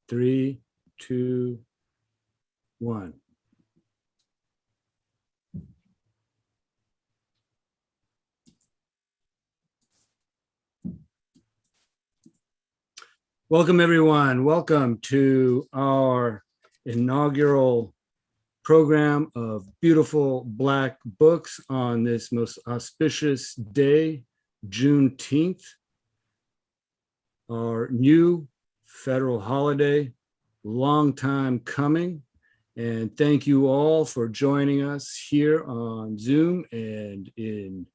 3, 2, 1. Welcome, everyone. Welcome to our inaugural program of beautiful Black books on this most auspicious day, Juneteenth, our new federal holiday, long time coming. And thank you all for joining us here on Zoom and in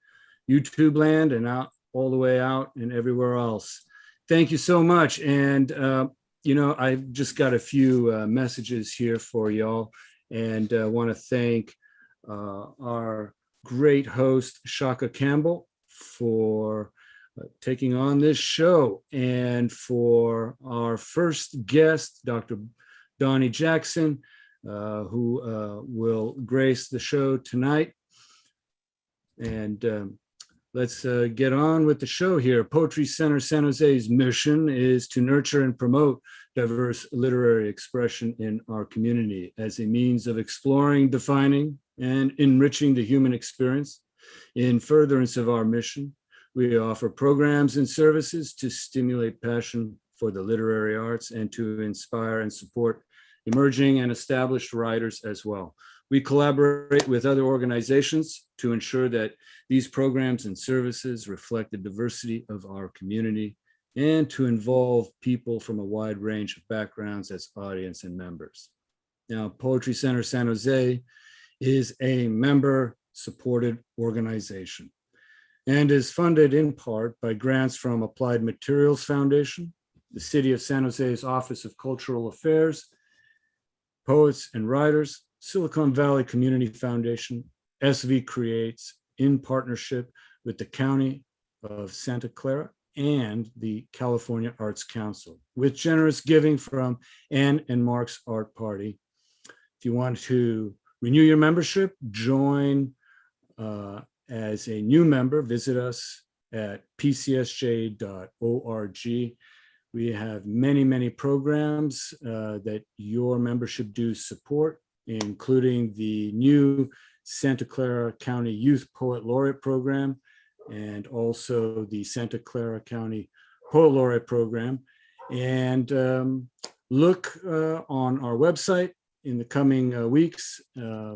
YouTube land and out all the way out and everywhere else. Thank you so much. And, I've just got a few messages here for y'all, and I want to thank our great host, Tshaka Campbell, for taking on this show, and for our first guest, Dr. Donny Jackson, who will grace the show tonight. And let's get on with the show here. Poetry Center San Jose's mission is to nurture and promote diverse literary expression in our community as a means of exploring, defining, and enriching the human experience. In furtherance of our mission, we offer programs and services to stimulate passion for the literary arts and to inspire and support emerging and established writers as well. We collaborate with other organizations to ensure that these programs and services reflect the diversity of our community and to involve people from a wide range of backgrounds as audience and members. Now, Poetry Center San Jose is a member-supported organization and is funded in part by grants from Applied Materials Foundation, the City of San Jose's Office of Cultural Affairs, Poets and Writers, Silicon Valley Community Foundation, SV Creates, in partnership with the County of Santa Clara and the California Arts Council, with generous giving from Ann and Mark's Art Party. If you want to renew your membership, join as a new member, visit us at pcsj.org. We have many, many programs that your membership dues support, including the new Santa Clara County Youth Poet Laureate Program, and also the Santa Clara County Poet Laureate Program. And look on our website in the coming weeks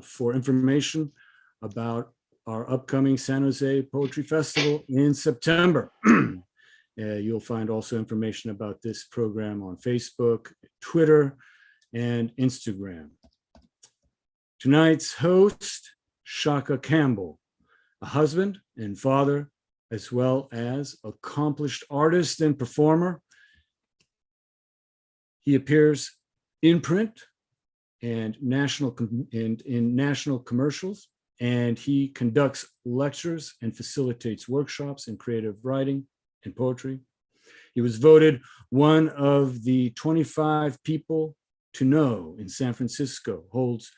for information about our upcoming San Jose Poetry Festival in September. You'll find also information about this program on Facebook, Twitter, and Instagram. Tonight's host, Tshaka Campbell, a husband and father, as well as accomplished artist and performer. He appears in print and in national commercials, and he conducts lectures and facilitates workshops in creative writing and poetry. He was voted one of the 25 people to know in San Francisco, holds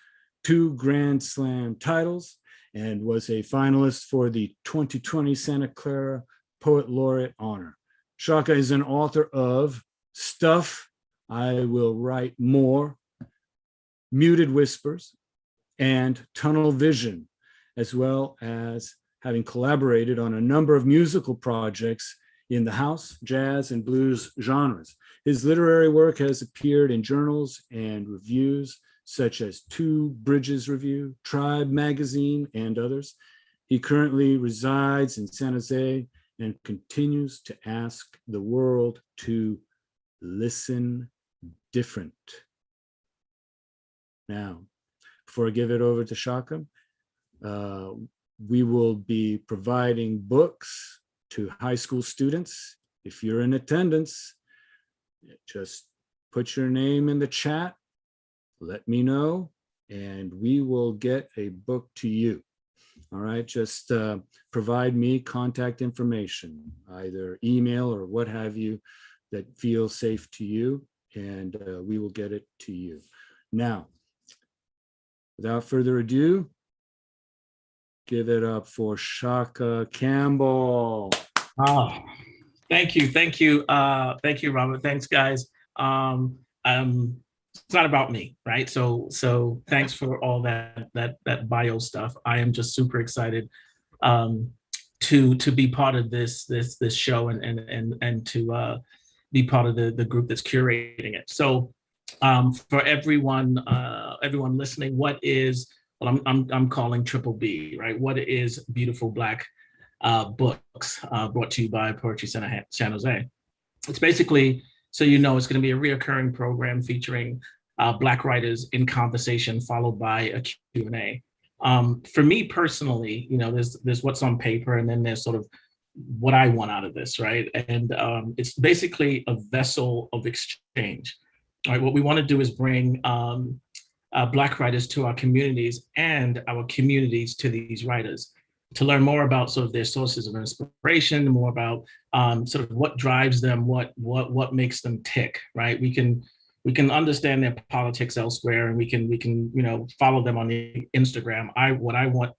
2 Grand Slam titles, and was a finalist for the 2020 Santa Clara Poet Laureate honor. Tshaka is an author of Stuff, I Will Write More, Muted Whispers, and Tunnel Vision, as well as having collaborated on a number of musical projects in the house, jazz, and blues genres. His literary work has appeared in journals and reviews such as Two Bridges Review, Tribe Magazine, and others. He currently resides in San Jose and continues to ask the world to listen different. Now, before I give it over to Tshaka, we will be providing books to high school students. If you're in attendance, just put your name in the chat, let me know, and we will get a book to you. All right, just provide me contact information, either email or what have you, that feels safe to you, and we will get it to you. Now, without further ado, give it up for Tshaka Campbell. Oh, thank you, Robert. Thanks, guys. it's not about me, right? So thanks for all that bio stuff. I am just super excited to be part of this show and to be part of the group that's curating it. So for everyone listening, what is, well, I'm calling Triple B, right? What is Beautiful Black Books, brought to you by Poetry Center San Jose? It's basically, so you know, it's going to be a reoccurring program featuring Black writers in conversation, followed by a Q&A. For me personally, you know, there's what's on paper, and then there's sort of what I want out of this, right? And it's basically a vessel of exchange. All right, what we want to do is bring Black writers to our communities and our communities to these writers to learn more about sort of their sources of inspiration, more about sort of what drives them, what makes them tick, right? We can understand their politics elsewhere, and we can you know, follow them on the Instagram. What I want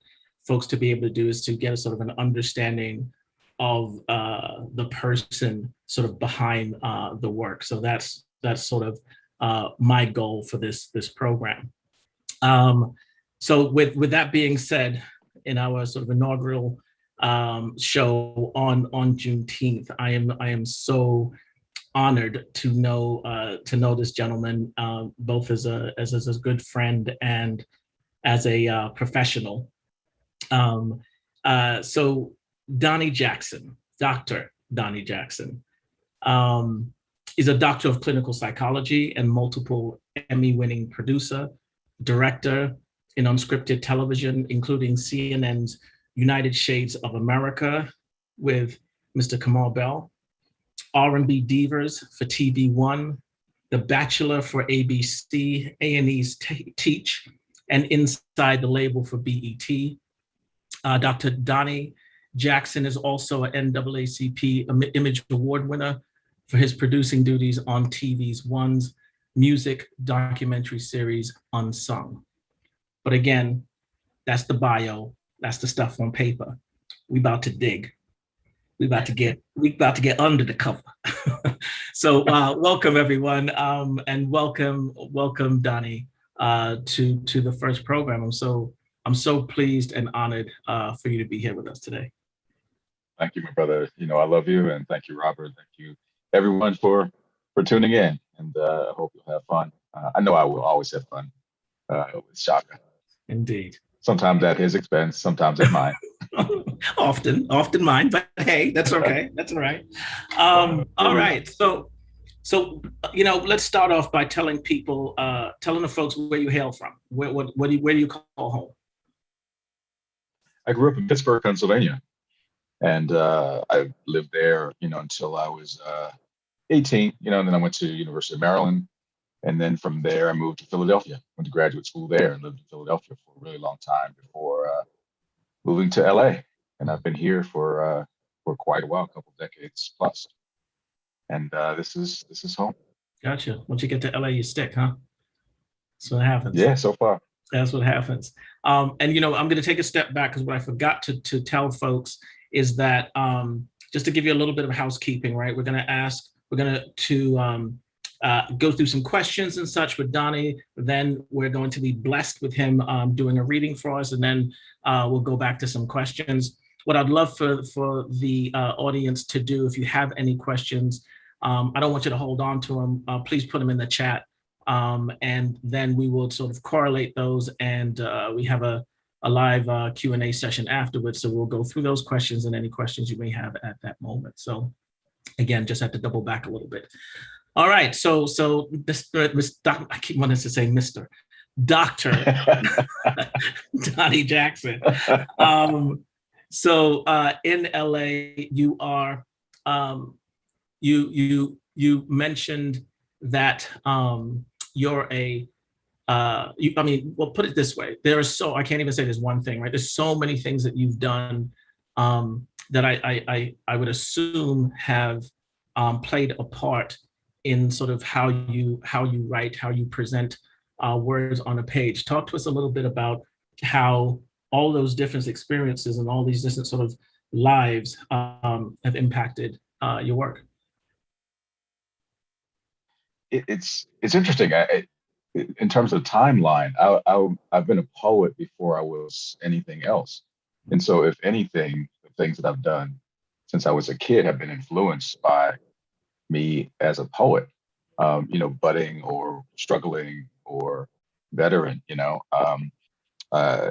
folks to be able to do is to get a sort of an understanding of the person sort of behind the work. So that's sort of my goal for this program. So with that being said, in our sort of inaugural show on Juneteenth, I am so honored to know this gentleman, both as a good friend and as a professional. So Donny Jackson, Dr. Donny Jackson, is a doctor of clinical psychology and multiple Emmy-winning producer, director in unscripted television, including CNN's United Shades of America with Mr. Kamal Bell, R&B Divas for TV1, The Bachelor for ABC, A&E's Teach, and Inside the Label for BET. Dr. Donny Jackson is also an NAACP Image Award winner for his producing duties on TV's One's music documentary series Unsung. But again, that's the bio, that's the stuff on paper. We about to dig. We about to get under the cover. So welcome everyone, and welcome Donny to the first program. I'm so pleased and honored for you to be here with us today. Thank you, my brother. You know, I love you, and thank you, Robert. Thank you, everyone, for tuning in, and I hope you'll have fun. I know I will always have fun with Tshaka. Indeed. Sometimes at his expense, sometimes at mine. often mine, but hey, that's okay. That's all right. All right. So you know, let's start off by telling people, telling the folks where you hail from. Where do you call home? I grew up in Pittsburgh, Pennsylvania, and I lived there, you know, until I was 18. You know, and then I went to University of Maryland. And then from there, I moved to Philadelphia, went to graduate school there, and lived in Philadelphia for a really long time before moving to LA. And I've been here for quite a while, a couple of decades plus. And this is home. Gotcha. Once you get to LA, you stick, huh? That's what happens. Yeah, so far. That's what happens. And you know, I'm going to take a step back, because what I forgot to tell folks is that just to give you a little bit of housekeeping, right? We're going to go through some questions and such with Donny. Then we're going to be blessed with him doing a reading for us, and then we'll go back to some questions. What I'd love for the audience to do, if you have any questions, I don't want you to hold on to them. Please put them in the chat, and then we will sort of correlate those, and we have a live Q&A session afterwards. So we'll go through those questions and any questions you may have at that moment. So again, just have to double back a little bit. All right, so I keep wanting to say Mr. Dr. Donny Jackson. So in LA, you are you mentioned that you're a I mean, well, put it this way: I can't even say there's one thing, right? There's so many things that you've done that I would assume have played a part in sort of how you write, how you present words on a page. Talk to us a little bit about how all those different experiences and all these different sort of lives have impacted your work. it's interesting. In terms of timeline, I've been a poet before I was anything else, and so if anything, the things that I've done since I was a kid have been influenced by me as a poet. Budding or struggling or veteran. Uh,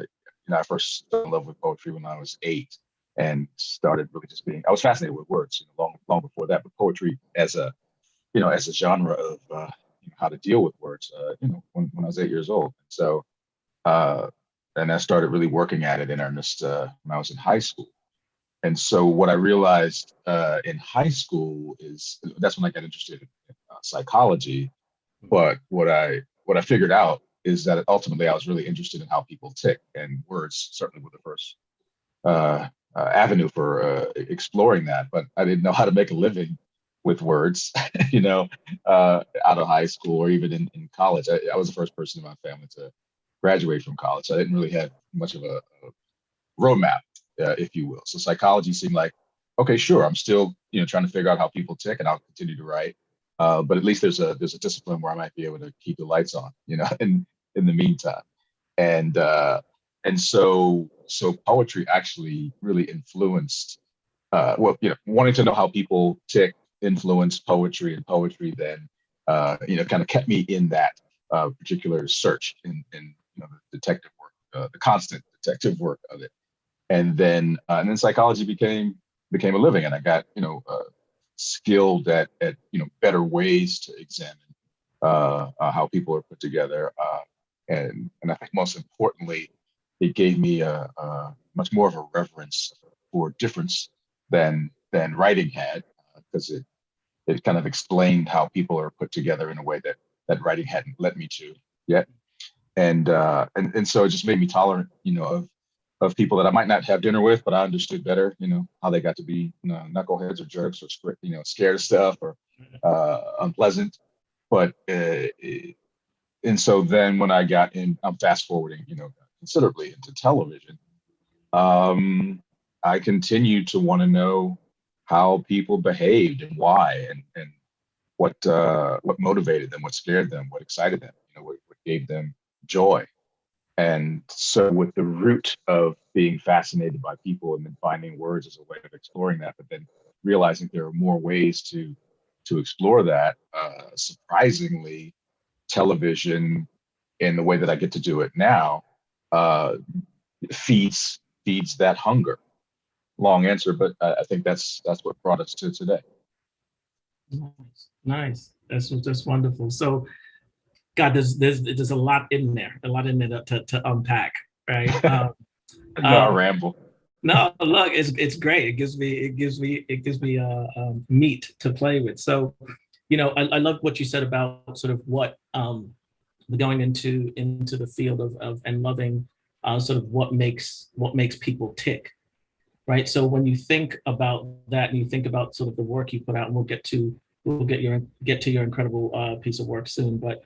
I first fell in love with poetry when I was 8, and started really just being. I was fascinated with words, long before that, but poetry as a as a genre of how to deal with words. When I was 8 years old, so uh, and I started really working at it in earnest when I was in high school. And so what I realized in high school is that's when I got interested in psychology. But what I figured out is that ultimately I was really interested in how people tick, and words certainly were the first avenue for exploring that. But I didn't know how to make a living with words, out of high school or even in college. I was the first person in my family to graduate from college. So I didn't really have much of a roadmap, if you will. So psychology seemed like, okay, sure, I'm still trying to figure out how people tick, and I'll continue to write. But at least there's a discipline where I might be able to keep the lights on, in the meantime. And so poetry actually really influenced, wanting to know how people tick influenced poetry, and poetry then kind of kept me in that particular search in the detective work, the constant detective work of it. And then psychology became a living, and I got skilled at better ways to examine how people are put together, and I think most importantly, it gave me a much more of a reverence for difference than writing had, because it kind of explained how people are put together in a way that writing hadn't led me to yet. And so it just made me tolerant, of people that I might not have dinner with, but I understood better, how they got to be, knuckleheads or jerks or scared of stuff or unpleasant. But and so then when I got in, I'm fast forwarding, considerably into television. I continued to want to know how people behaved and why, and what motivated them, what scared them, what excited them, what gave them joy. And so, with the root of being fascinated by people and then finding words as a way of exploring that, but then realizing there are more ways to explore that, surprisingly, television in the way that I get to do it now uh, feeds that hunger. Long answer, but I think that's what brought us to today. Nice. That's wonderful. So, God, there's a lot in there, to unpack, right? No, I ramble. No, look, it's great. It gives me meat to play with. So, I love what you said about sort of what going into the field of and loving sort of what makes people tick, right? So when you think about that and you think about sort of the work you put out, and we'll get to your incredible piece of work soon, but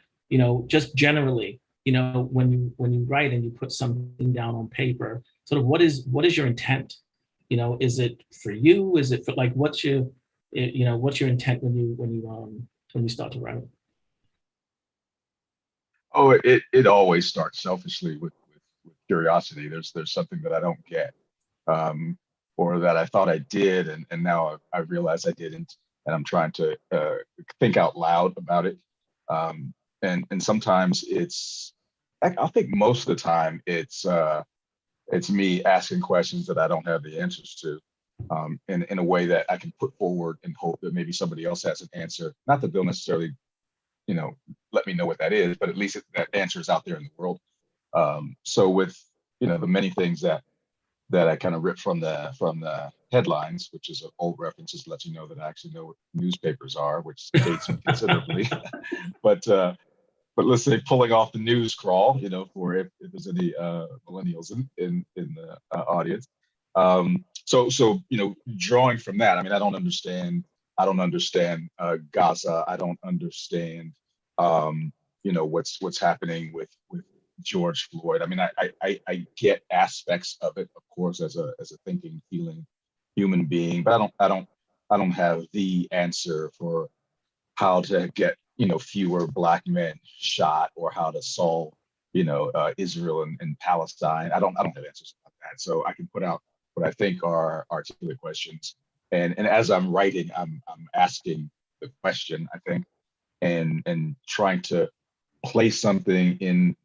just generally, when you write and you put something down on paper, sort of what is your intent? Is it for you? Is it for, like, what's your intent when you start to write? Oh, it always starts selfishly with curiosity. There's something that I don't get, or that I thought I did, and now I realize I didn't, and I'm trying to think out loud about it. And sometimes I think most of the time it's me asking questions that I don't have the answers to, in a way that I can put forward and hope that maybe somebody else has an answer. Not that they'll necessarily, let me know what that is, but at least that answer is out there in the world. So with the many things that I kind of ripped from the headlines, which is an old reference, just to let you know that I actually know what newspapers are, which dates me considerably. But let's say pulling off the news crawl, for if there's any millennials in the audience. So drawing from that, I mean, I don't understand Gaza. I don't understand what's happening with George Floyd. I mean, I get aspects of it, of course, as a thinking, feeling human being, but I don't have the answer for how to get fewer Black men shot, or how to solve, Israel and Palestine. I don't have answers about that. So I can put out what I think are articulate questions. And as I'm writing, I'm asking the question, I think, and trying to place something in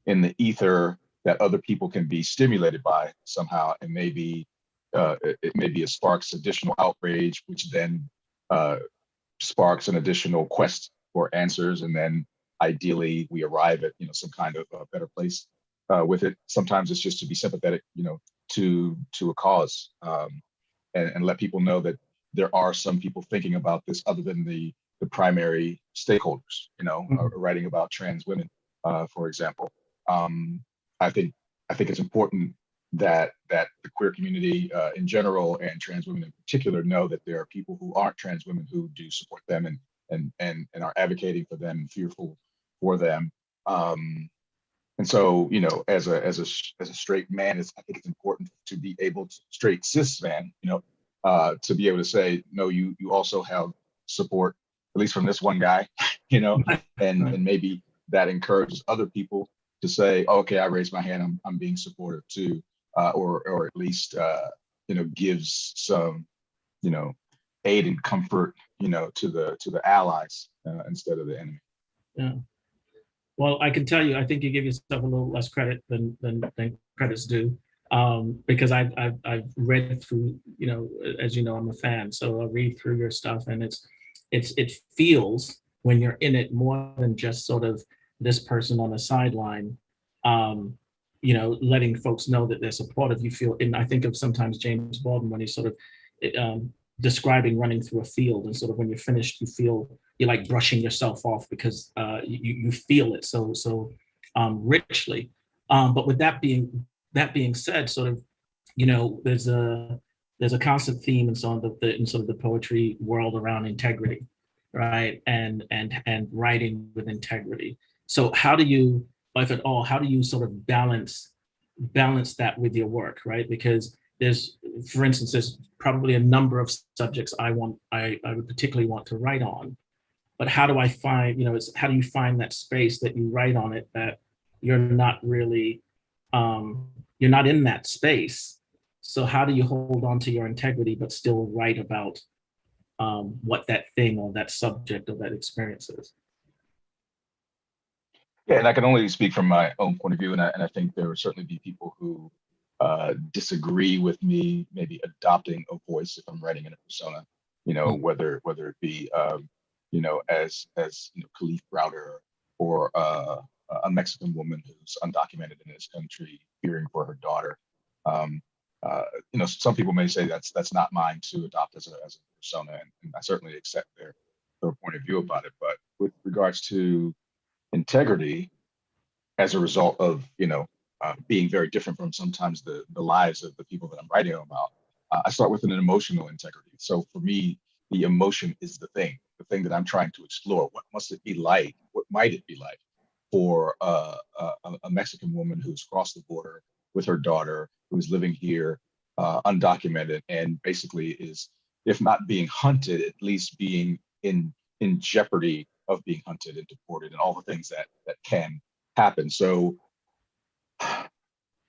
the ether that other people can be stimulated by somehow, and maybe it sparks additional outrage, which then sparks an additional quest for answers, and then ideally we arrive at some kind of a better place with it. Sometimes it's just to be sympathetic, to a cause, and let people know that there are some people thinking about this other than the primary stakeholders. Writing about trans women, for example. I think it's important that the queer community in general, and trans women in particular, know that there are people who aren't trans women who do support them and are advocating for them and fearful for them. And so, as a straight man, I think it's important to be able to, straight cis man, to be able to say, no, you also have support, at least from this one guy, and maybe that encourages other people to say, oh, okay, I raised my hand, I'm being supportive too, or at least gives some aid and comfort to the allies instead of the enemy. Yeah. Well, I can tell you, I think you give yourself a little less credit than credit's due, because I've read through, as you know, I'm a fan, so I read through your stuff, and it feels, when you're in it, more than just sort of this person on the sideline, letting folks know that they're supportive. You feel, and I think of sometimes James Baldwin when he's sort of describing running through a field, and sort of when you're finished, you feel you're like brushing yourself off because you feel it so richly. But with that being said, sort of, there's a constant theme in some of the poetry world around integrity, right? And writing with integrity. So how do you, if at all, how do you sort of balance that with your work, right? Because for instance, there's probably a number of subjects I would particularly want to write on, but how do I find, how do you find that space that you write on it, that you're not really, you're not in that space. So how do you hold on to your integrity, but still write about what that thing or that subject or that experience is? Yeah, and I can only speak from my own point of view, and I think there would certainly be people who disagree with me, maybe adopting a voice if I'm writing in a persona, whether it be as Khalif Browder, or a Mexican woman who's undocumented in this country, fearing for her daughter. Some people may say that's not mine to adopt as a persona, and I certainly accept their point of view about it. But with regards to integrity, as a result of being very different from sometimes the lives of the people that I'm writing about, I start with an emotional integrity. So for me, the emotion is the thing that I'm trying to explore. What must it be like? What might it be like for a Mexican woman who's crossed the border with her daughter, who's living here undocumented, and basically is, if not being hunted, at least being in jeopardy of being hunted and deported, and all the things that can happen. So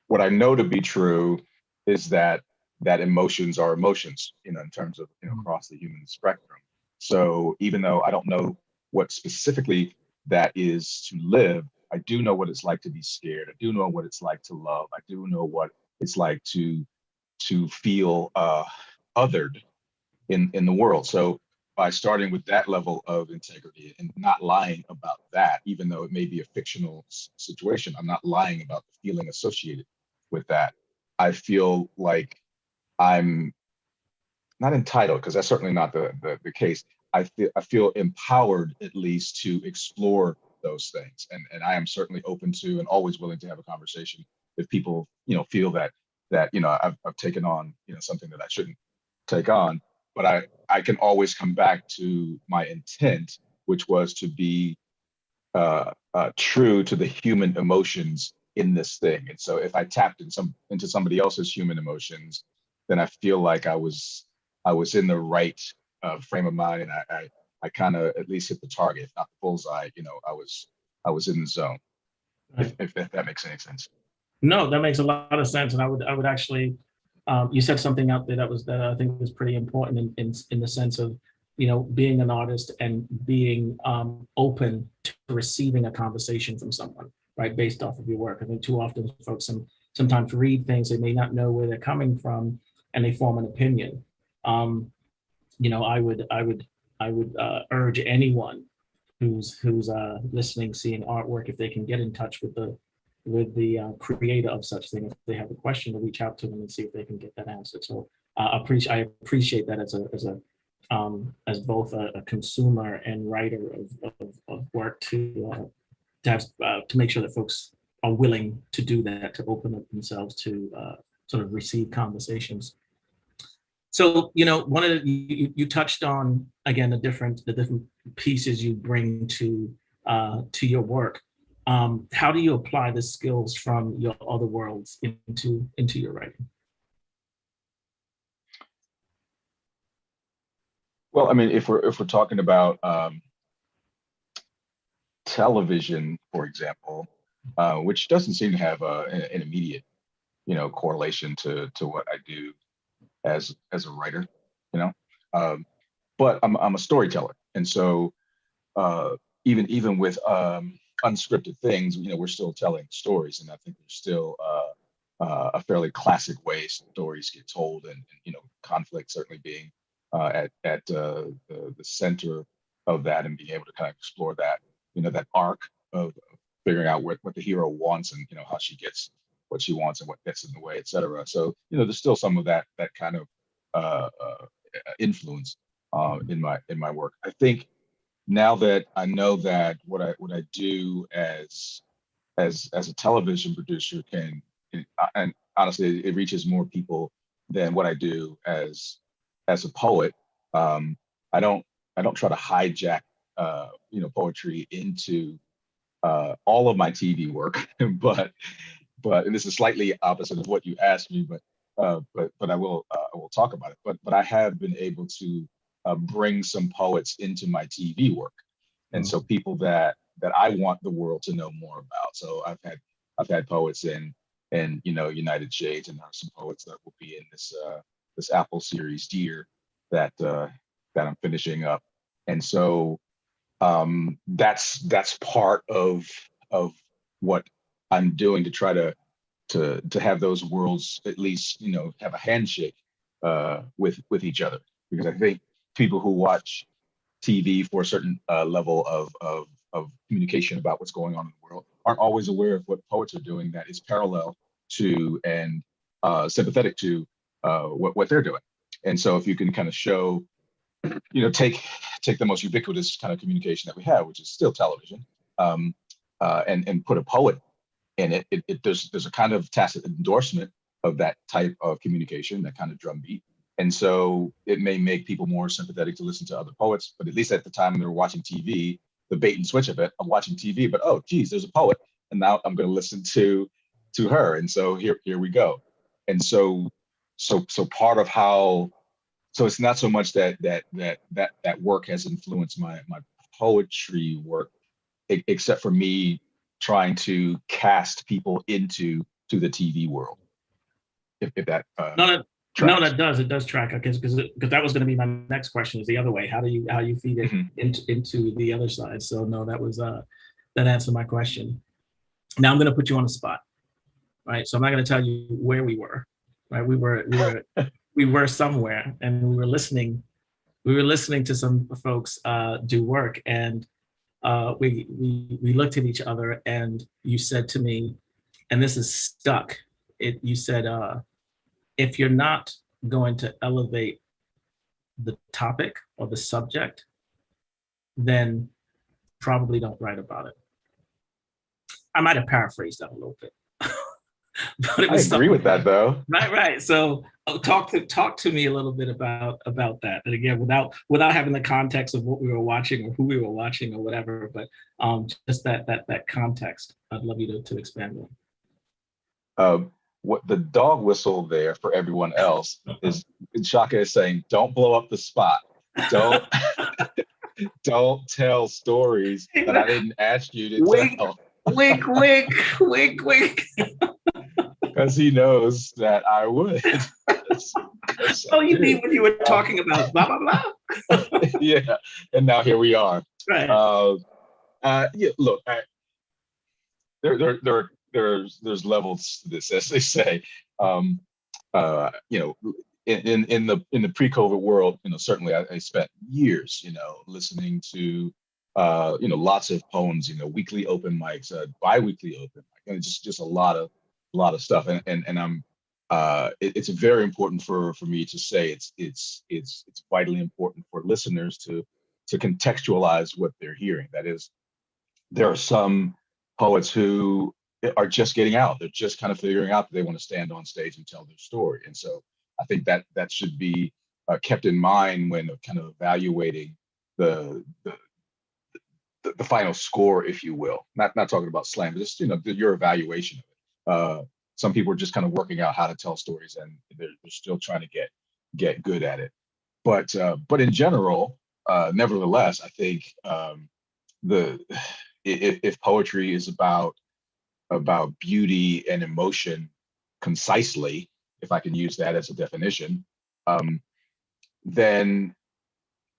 what I know to be true is that emotions are emotions, in terms of across the human spectrum. So even though I don't know what specifically that is to live, I do know what it's like to be scared. I do know what it's like to love. I do know what it's like to feel othered in the world. So by starting with that level of integrity and not lying about that, even though it may be a fictional situation, I'm not lying about the feeling associated with that. I feel like I'm not entitled, because that's certainly not the case. I feel empowered, at least, to explore those things, and I am certainly open to and always willing to have a conversation if people feel that I've taken on something that I shouldn't take on. But I can always come back to my intent, which was to be true to the human emotions in this thing. And so if I tapped into somebody else's human emotions, then I feel like I was in the right frame of mind, and I kind of at least hit the target, if not the bullseye. I was in the zone. Right. If that makes any sense. No, that makes a lot of sense, and I would actually, you said something out there that I think was pretty important in the sense of, being an artist and being open to receiving a conversation from someone, right, based off of your work. I think too often folks sometimes read things, they may not know where they're coming from, and they form an opinion. I would urge anyone who's listening, seeing artwork, if they can get in touch with the creator of such thing, if they have a question, to reach out to them and see if they can get that answered. So I appreciate that as both a consumer and writer of work to make sure that folks are willing to do that, to open up themselves to sort of receive conversations. So, one of you touched on, again, the different pieces you bring to your work. How do you apply the skills from your other worlds into your writing? Well, I mean, if we're talking about television, for example, which doesn't seem to have an immediate, correlation to what I do as a writer, but I'm a storyteller, and so even with unscripted things, we're still telling stories, and I think there's still a fairly classic way stories get told, and conflict certainly being at the center of that, and being able to kind of explore that, that arc of figuring out what the hero wants, and how she gets what she wants and what gets in the way, et cetera. So there's still some of that kind of influence in my work. I think now that I know that what I do as a television producer and honestly, it reaches more people than what I do as a poet. I don't try to hijack poetry into all of my TV work, but and this is slightly opposite of what you asked me, but I will talk about it. But I have been able to bring some poets into my TV work, and so people that I want the world to know more about. So I've had poets in United Shades, and there are some poets that will be in this Apple series Dear that I'm finishing up, and so that's part of what I'm doing to try to have those worlds at least have a handshake with each other, because I think people who watch TV for a certain level of communication about what's going on in the world aren't always aware of what poets are doing that is parallel to and sympathetic to what they're doing. And so if you can kind of show, take the most ubiquitous kind of communication that we have, which is still television, and put a poet in it, there's a kind of tacit endorsement of that type of communication, that kind of drumbeat. And so it may make people more sympathetic to listen to other poets, but at least at the time they were watching TV, the bait and switch of it, I'm watching TV, but oh, geez, there's a poet, and now I'm going to listen to her. And so here we go. And so part of how, so it's not so much that work has influenced my poetry work, except for me trying to cast people into the TV world. If that No, that does. It does track, because that was going to be my next question, is the other way. How you feed it into the other side? So no, that answered my question. Now I'm going to put you on the spot, right? So I'm not going to tell you where we were, right? We were somewhere, and we were listening to some folks do work, and we looked at each other, and you said to me, and this is stuck. You said, if you're not going to elevate the topic or the subject, then probably don't write about it. I might have paraphrased that a little bit. But it was, I agree with that, though. Right. So talk to me a little bit about that. And again, without having the context of what we were watching or who we were watching or whatever, but just that context, I'd love you to expand on. What the dog whistle there for everyone else is Tshaka is saying, don't blow up the spot. don't tell stories that I didn't ask you to Wink, tell. wink, wink, wink, wink. Because he knows that I would. Oh, you mean when you were talking about blah, blah, blah? Yeah, and now here we are. Right. Yeah, look, there's levels to this, as they say. You know, in the pre-COVID world, you know, certainly I spent years, you know, listening to you know, lots of poems, you know, weekly open mics, bi-weekly open mic, and just a lot of stuff. And I'm it's very important for me to say it's vitally important for listeners to contextualize what they're hearing. That is, there are some poets who are just getting out. They're just kind of figuring out that they want to stand on stage and tell their story. And so I think that should be kept in mind when kind of evaluating the final score, if you will. Not talking about slam, but just, you know, your evaluation of it. Some people are just kind of working out how to tell stories, and they're still trying to get good at it. But in general, nevertheless, I think the if poetry is about beauty and emotion concisely, if I can use that as a definition, then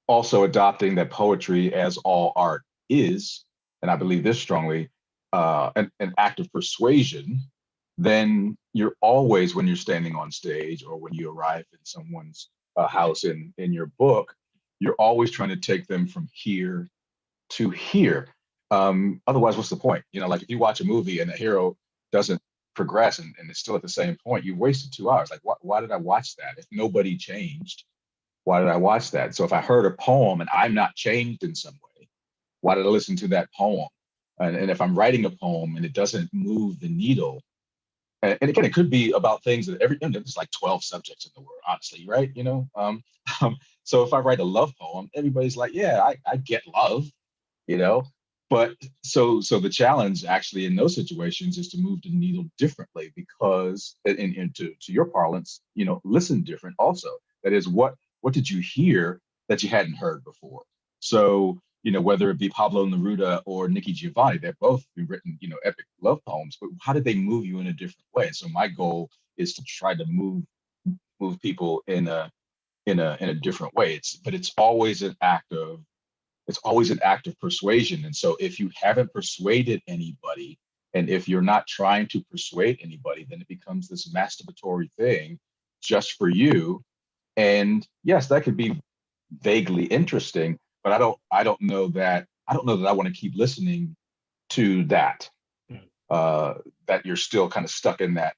also adopting that poetry, as all art is, and I believe this strongly, an act of persuasion, then you're always, when you're standing on stage or when you arrive in someone's house in your book, you're always trying to take them from here to here. Otherwise, what's the point? You know, like if you watch a movie and the hero doesn't progress and it's still at the same point, you wasted 2 hours. Like, why did I watch that? If nobody changed, why did I watch that? So if I heard a poem and I'm not changed in some way, why did I listen to that poem? And if I'm writing a poem and it doesn't move the needle, and again, it could be about things that there's like 12 subjects in the world, honestly, right? You know, so if I write a love poem, everybody's like, yeah, I get love, you know. But so the challenge actually in those situations is to move the needle differently, because and to your parlance, you know, listen different also. That is, what did you hear that you hadn't heard before? So, you know, whether it be Pablo Neruda or Nikki Giovanni, they've both written, you know, epic love poems, but how did they move you in a different way? And so my goal is to try to move people in a different way. It's always an act of persuasion. And so if you haven't persuaded anybody, and if you're not trying to persuade anybody, then it becomes this masturbatory thing just for you. And yes, that could be vaguely interesting, but I don't know that I want to keep listening to that. That you're still kind of stuck in that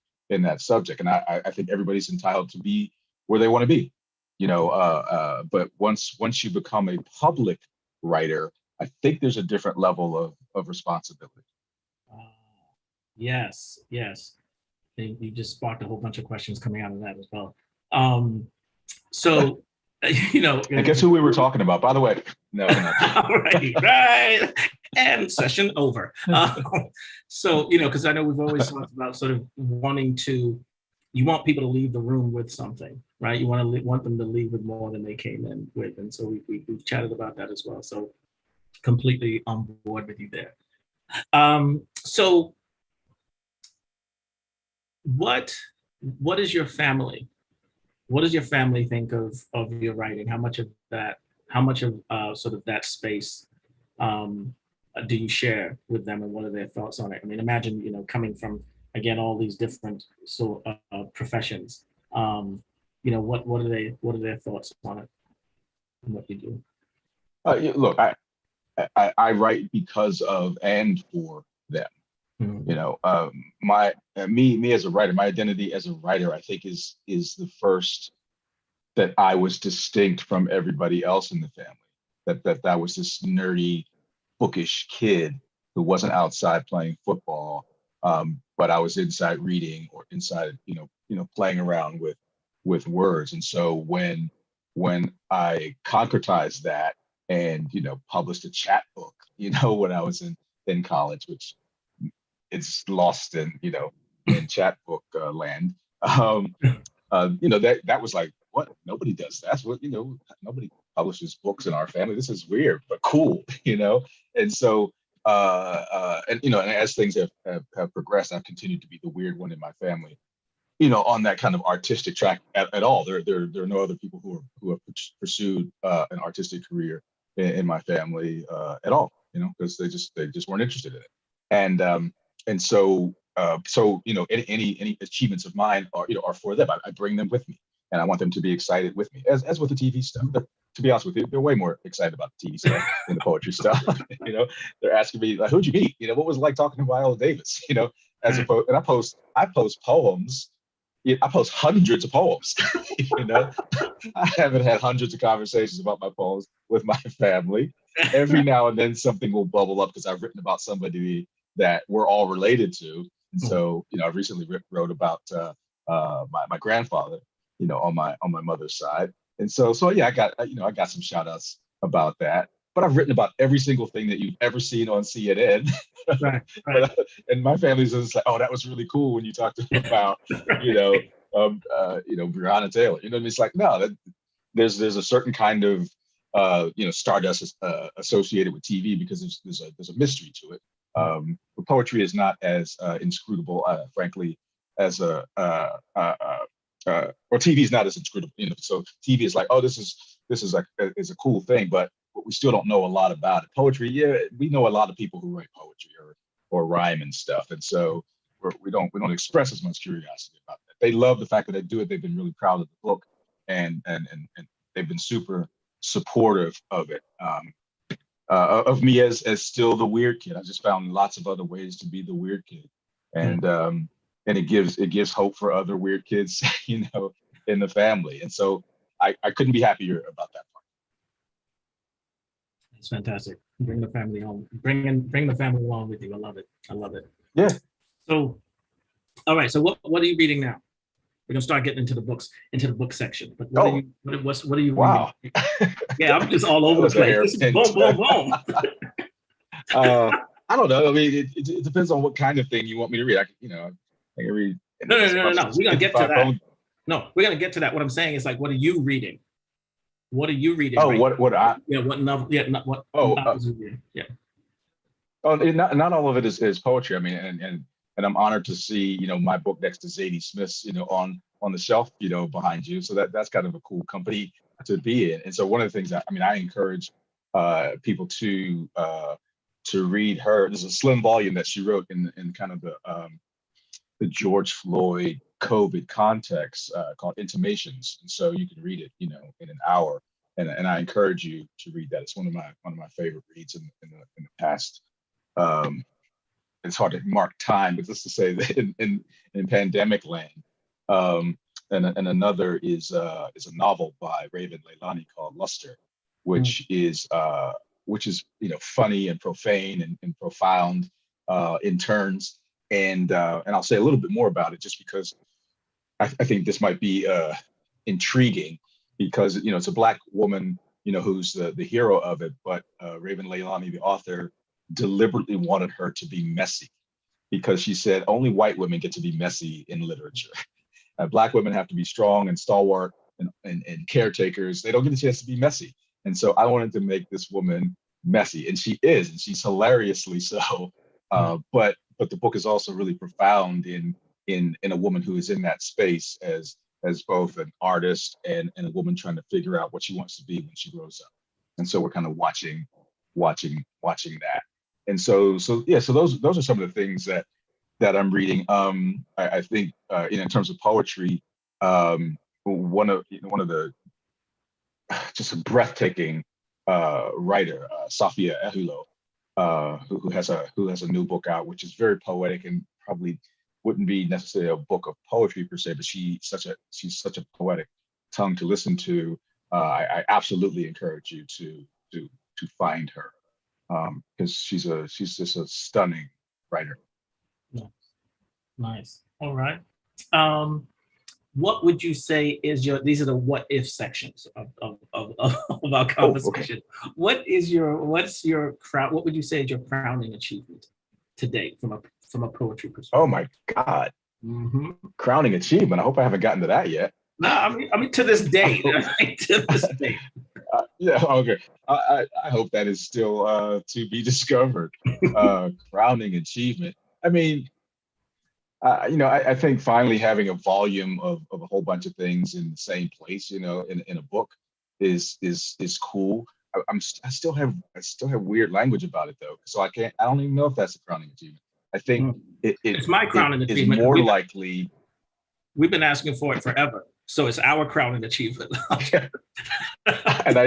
subject. And I think everybody's entitled to be where they want to be, you know. But once you become a public writer, I think there's a different level of responsibility. Yes. You just sparked a whole bunch of questions coming out of that as well. So, you know, and guess who we were talking about, by the way? No. right. And session over. So, you know, because I know we've always talked about sort of you want people to leave the room with something, right? You want them to leave with more than they came in with. And so we've chatted about that as well. So completely on board with you there. So what is your family? What does your family think of your writing? How much of sort of that space do you share with them, and what are their thoughts on it? I mean, imagine, you know, coming from, again, all these different professions. You know, what are their thoughts on it and what you do? Look, I write because of and for them. Mm-hmm. You know, me as a writer, my identity as a writer, I think is the first that I was distinct from everybody else in the family. That was this nerdy, bookish kid who wasn't outside playing football, but I was inside reading or inside, you know, playing around with words. And so when I concretized that and, you know, published a chat book, you know, when I was in college, which it's lost in, you know, in chat book land. You know, that was like, what? Nobody does that. That's what, you know, nobody publishes books in our family. This is weird, but cool, And so, and as things have progressed, I've continued to be the weird one in my family, on that kind of artistic track at all. There are no other people who have pursued an artistic career in my family at all, because they just weren't interested in it. And so any achievements of mine are for them. I bring them with me, and I want them to be excited with me. As with the TV stuff, to be honest with you, they're way more excited about the TV stuff than the poetry stuff. They're asking me, like, who'd you meet? What was it like talking to Viola Davis? As opposed, and I post poems. I post hundreds of poems. I haven't had hundreds of conversations about my poems with my family. Every now and then something will bubble up because I've written about somebody that we're all related to. And so, I recently wrote about my grandfather, on my mother's side. And so yeah, I got some shout outs about that. But I've written about every single thing that you've ever seen on CNN. Right. And my family's just like, oh, that was really cool when you talked about, Breonna Taylor. It's like, no, there's a certain kind of stardust associated with TV because there's a mystery to it. But poetry is not as inscrutable, frankly, as or TV is not as inscrutable. So TV is like, oh, this is a cool thing, but we still don't know a lot about it. Poetry, yeah, we know a lot of people who write poetry or rhyme and stuff, and so we don't express as much curiosity about that. They love the fact that I do it. They've been really proud of the book, and they've been super supportive of it. Of me as still the weird kid. I just found lots of other ways to be the weird kid, and it gives hope for other weird kids, in the family. And so I couldn't be happier about that part. It's fantastic. Bring the family home. Bring the family along with you. I love it. Yeah. So, all right. So what are you reading now? We're gonna start getting into the book section. But what are you wow. reading? Yeah, I'm just all over the place. This is boom, boom, boom. I don't know. I mean, it depends on what kind of thing you want me to read. I can read. No. We're gonna get to that. No, we're gonna get to that. What I'm saying is, like, what are you reading? What are you reading? Oh, right? what I? Yeah, what novel? Yeah, not what. Novels are you reading? Yeah. Oh, not all of it is poetry. I mean, and I'm honored to see my book next to Zadie Smith's on the shelf behind you. So that's kind of a cool company to be in. And so one of the things that I encourage people to read her. There's a slim volume that she wrote in kind of the George Floyd COVID context called Intimations, and so you can read it in an hour. And I encourage you to read that. It's one of my favorite reads in the past. It's hard to mark time, but just to say that in pandemic land. And another is a novel by Raven Leilani called Luster, which is funny and profane and profound in turns. And I'll say a little bit more about it just because I think this might be intriguing because it's a Black woman who's the hero of it, but Raven Leilani, the author, deliberately wanted her to be messy because she said only white women get to be messy in literature. Black women have to be strong and stalwart and caretakers. They don't get a chance to be messy. And so I wanted to make this woman messy, and she is, and she's hilariously so. But the book is also really profound in a woman who is in that space as both an artist and a woman trying to figure out what she wants to be when she grows up. And so we're kind of watching that. And so those are some of the things that I'm reading. I think in terms of poetry, one of the just a breathtaking writer, Safia Ehulo, who has a new book out, which is very poetic and probably wouldn't be necessarily a book of poetry per se, but she's such a poetic tongue to listen to. I absolutely encourage you to find her because she's just a stunning writer. Nice. All right. What would you say is these are the what if sections of our conversation. Oh, okay. What would you say is your crowning achievement to date from a poetry perspective? Oh my God. Mm-hmm. Crowning achievement. I hope I haven't gotten to that yet. No, I mean to this date. To this date. Yeah, okay. I hope that is still to be discovered. Crowning achievement. I mean, I think finally having a volume of a whole bunch of things in the same place, in a book is cool. I still have weird language about it though, so I don't even know if that's a crowning achievement. I think Mm. it It's my it crowning is achievement. more likely. We've been asking for it forever, so it's our crowning achievement. And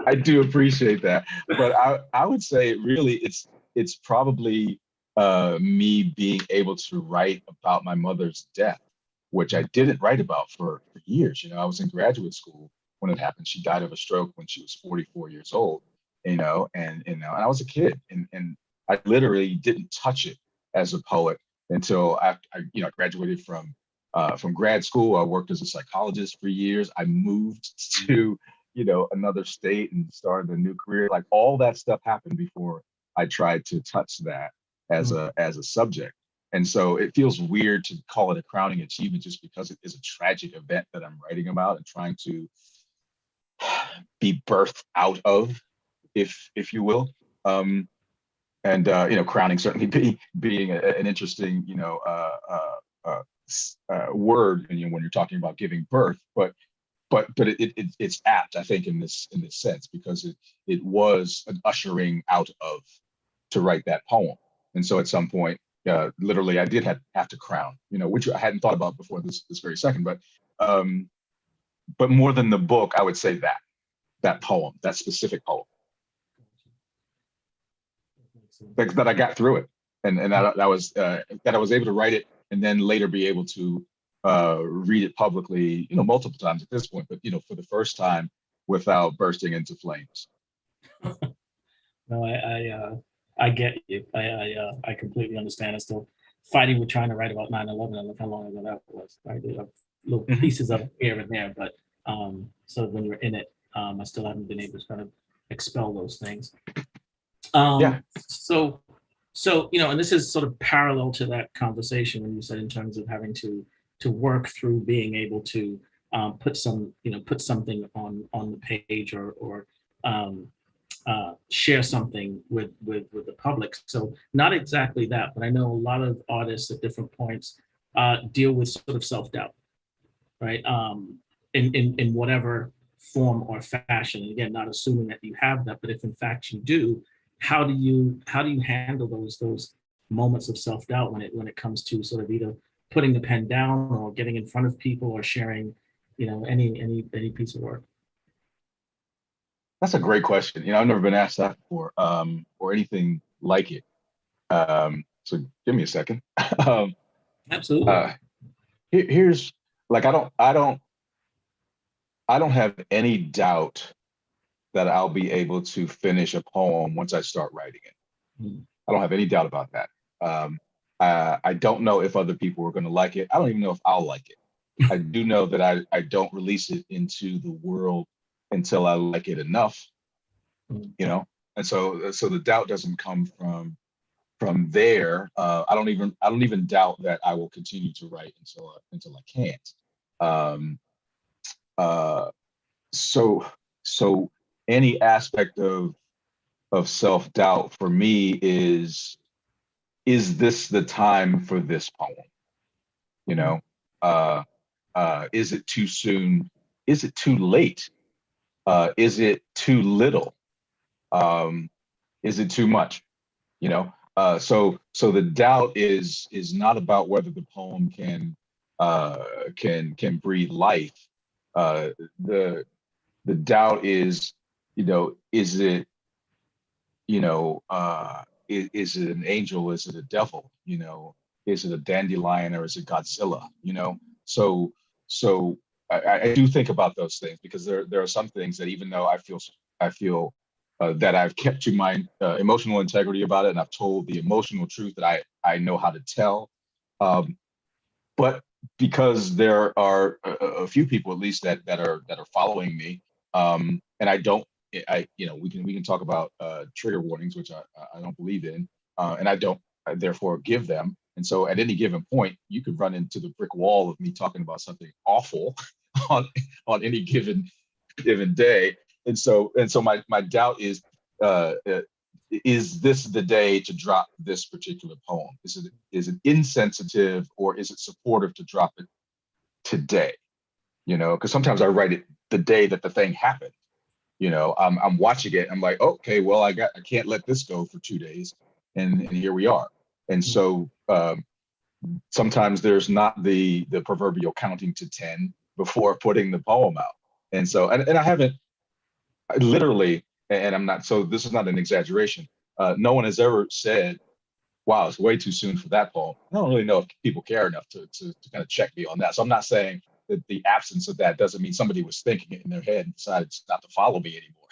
I do appreciate that, but I would say really it's probably me being able to write about my mother's death, which I didn't write about for years. I was in graduate school when it happened. She died of a stroke when she was 44 years old. And I was a kid, and I literally didn't touch it as a poet until after I graduated from grad school. I worked as a psychologist for years. I moved to another state and started a new career. Like all that stuff happened before I tried to touch that as a subject. And so it feels weird to call it a crowning achievement just because it is a tragic event that I'm writing about and trying to be birthed out of, if you will. And crowning certainly being an interesting word, and when you're talking about giving birth, but it's apt, I think, in this sense, because it was an ushering out of to write that poem. And so at some point, literally, I did have to crown, which I hadn't thought about before this very second. But more than the book, I would say that poem, that specific poem, that I got through it, and that I was able to write it, and then later be able to read it publicly, multiple times at this point, but for the first time without bursting into flames. No, I get you. I completely understand. I'm still fighting with trying to write about 9/11 and look how long ago that was. Right, there are little pieces of it here and there, but so when you're in it, I still haven't been able to kind of expel those things. Yeah. So and this is sort of parallel to that conversation when you said in terms of having to work through being able to put something on the page or share something with the public. So not exactly that, but I know a lot of artists at different points deal with sort of self-doubt, right? In whatever form or fashion. And again, not assuming that you have that, but if in fact you do, how do you handle those moments of self-doubt when it comes to sort of either putting the pen down or getting in front of people or sharing, any piece of work? That's a great question. I've never been asked that before, or anything like it. So give me a second. Absolutely. Here's like I don't have any doubt that I'll be able to finish a poem once I start writing it. Mm. I don't have any doubt about that. I don't know if other people are going to like it. I don't even know if I'll like it. I do know that I don't release it into the world until I like it enough, and so the doubt doesn't come from there. I don't even doubt that I will continue to write until I can't. So any aspect of self-doubt for me is this the time for this poem? Is it too soon? Is it too late? Is it too little? Is it too much? So the doubt is not about whether the poem can breathe life. The doubt is, is it, is it an angel? Is it a devil? Is it a dandelion or is it Godzilla? So I do think about those things, because there are some things that, even though I feel that I've kept to my emotional integrity about it, and I've told the emotional truth that I know how to tell, but because there are a few people at least that are following me, and we can talk about trigger warnings, which I don't believe in, and I don't therefore give them. And so at any given point, you could run into the brick wall of me talking about something awful on any given day. and so my doubt is this the day to drop this particular poem? Is it insensitive, or is it supportive to drop it today? Because sometimes I write it the day that the thing happened. I'm watching it. I'm like, okay, well, I can't let this go for 2 days, and here we are. And so sometimes there's not the proverbial counting to 10 before putting the poem out. And so, and I haven't literally, and I'm not, so this is not an exaggeration. No one has ever said, wow, it's way too soon for that poem. I don't really know if people care enough to kind of check me on that. So I'm not saying that the absence of that doesn't mean somebody was thinking it in their head and decided not to follow me anymore,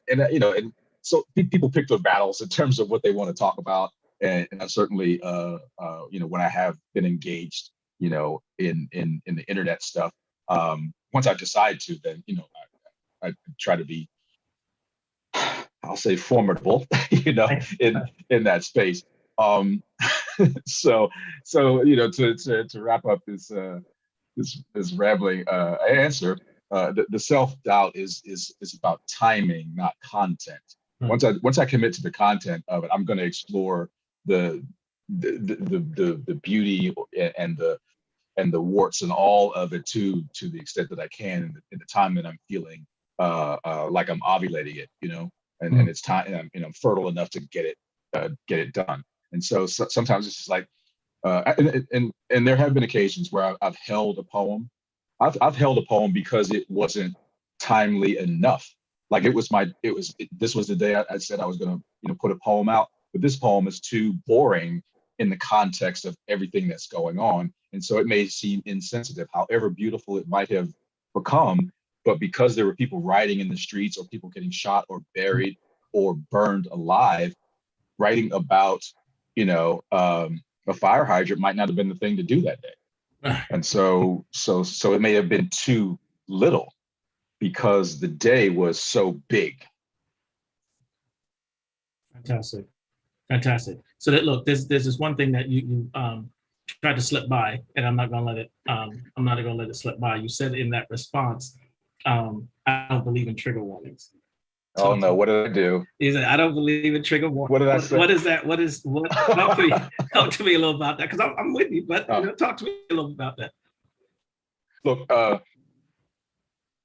and so people pick their battles in terms of what they want to talk about. And I certainly, when I have been engaged, in the internet stuff, once I decide to, then, I try to be, I'll say, formidable, in that space. So to wrap up this rambling answer, the self-doubt is about timing, not content. Once I commit to the content of it, I'm going to explore the beauty and the warts and all of it to the extent that I can in the time that I'm feeling like I'm ovulating it, and it's time, and I'm fertile enough to get it done. And so sometimes it's just like, and there have been occasions where I've held a poem. I've held a poem because it wasn't timely enough. Like this was the day I said I was going to, put a poem out, but this poem is too boring in the context of everything that's going on. And so it may seem insensitive, however beautiful it might have become, but because there were people rioting in the streets, or people getting shot or buried or burned alive, writing about, a fire hydrant might not have been the thing to do that day. And so it may have been too little because the day was so big. Fantastic. So that, look, there's this one thing that you tried to slip by, and I'm not gonna let it slip by. You said in that response, I don't believe in trigger warnings. Oh no, what did I do? He said, I don't believe in trigger warnings. What did I say? What is that? Talk to me a little about that, because I'm with you, but talk to me a little about that. Look,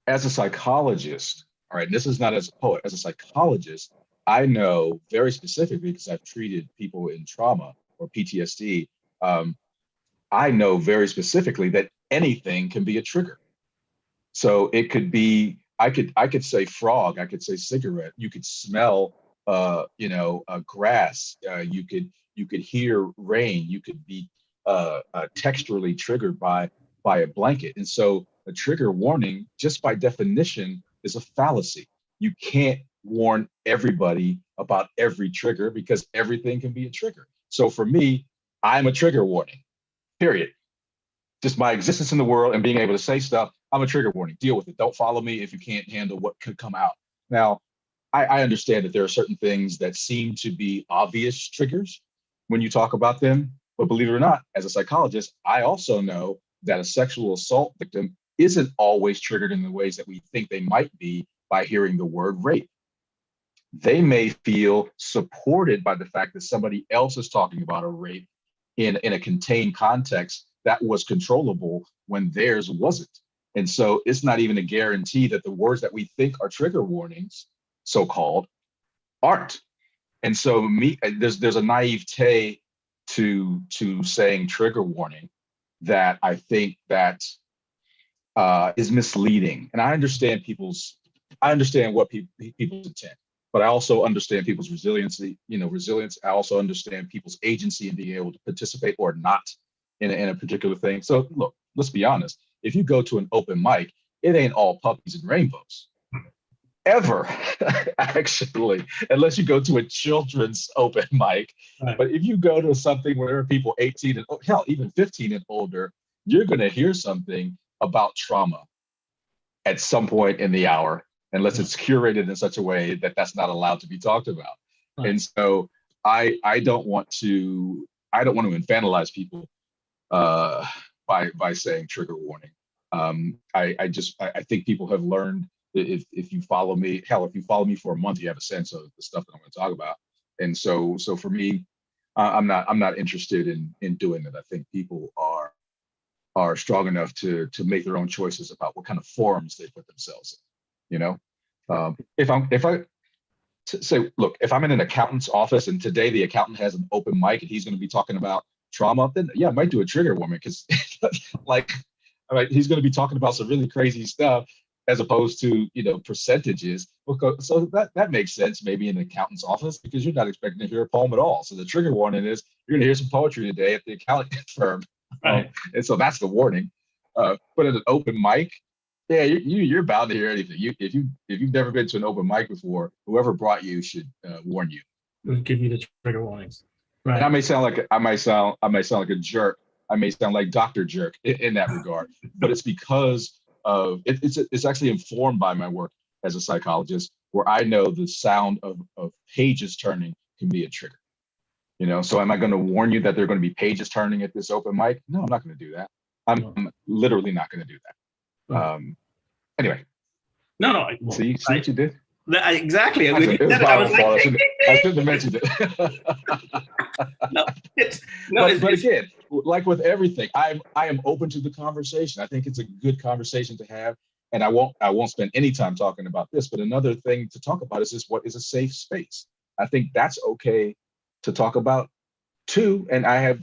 as a psychologist, all right, this is not as a poet, as a psychologist, I know very specifically, because I've treated people in trauma or PTSD, I know very specifically that anything can be a trigger. So it could be, I could say frog, I could say cigarette, you could smell, grass, you could hear rain, you could be texturally triggered by a blanket. And so a trigger warning, just by definition, is a fallacy. You can't warn everybody about every trigger, because everything can be a trigger. So for me, I'm a trigger warning, period. Just my existence in the world and being able to say stuff, I'm a trigger warning. Deal with it. Don't follow me if you can't handle what could come out. Now, I understand that there are certain things that seem to be obvious triggers when you talk about them, but believe it or not, as a psychologist, I also know that a sexual assault victim isn't always triggered in the ways that we think they might be by hearing the word rape. They may feel supported by the fact that somebody else is talking about a rape in a contained context that was controllable when theirs wasn't. And so it's not even a guarantee that the words that we think are trigger warnings, so-called, aren't. And so there's a naivete to saying trigger warning that I think that is misleading. And I understand what people's intent, but I also understand people's resilience. I also understand people's agency in being able to participate or not in a particular thing. So look, let's be honest. If you go to an open mic, it ain't all puppies and rainbows. Ever, actually, unless you go to a children's open mic. Right. But if you go to something where there are people 18 and hell, even 15 and older, you're going to hear something about trauma at some point in the hour, unless it's curated in such a way that that's not allowed to be talked about. Right. And so I don't want to infantilize people by saying trigger warning. I think people have learned, if you follow me, hell, if you follow me for a month, you have a sense of the stuff that I'm going to talk about. And so for me, I'm not interested in doing that. I think people are strong enough to make their own choices about what kind of forums they put themselves in. If I say, look, if I'm in an accountant's office and today the accountant has an open mic and he's going to be talking about trauma, then yeah, I might do a trigger warning, because like, all right, he's going to be talking about some really crazy stuff as opposed to, percentages. So that makes sense maybe in an accountant's office, because you're not expecting to hear a poem at all. So the trigger warning is you're going to hear some poetry today at the accounting firm. Right. And so that's the warning. But at an open mic, yeah, you're bound to hear anything. If you've never been to an open mic before, whoever brought you should warn you. We'll give you the trigger warnings. Right. And I might sound like a jerk. I may sound like Dr. Jerk in that regard, but it's because of it's actually informed by my work as a psychologist, where I know the sound of pages turning can be a trigger. So am I going to warn you that there are going to be pages turning at this open mic? No, I'm not going to do that. I'm literally not going to do that. Anyway. No. See what you did? Exactly. I shouldn't have mentioned it. But again, like with everything, I am open to the conversation. I think it's a good conversation to have, and I won't spend any time talking about this. But another thing to talk about is what is a safe space. I think that's okay to talk about too. And I have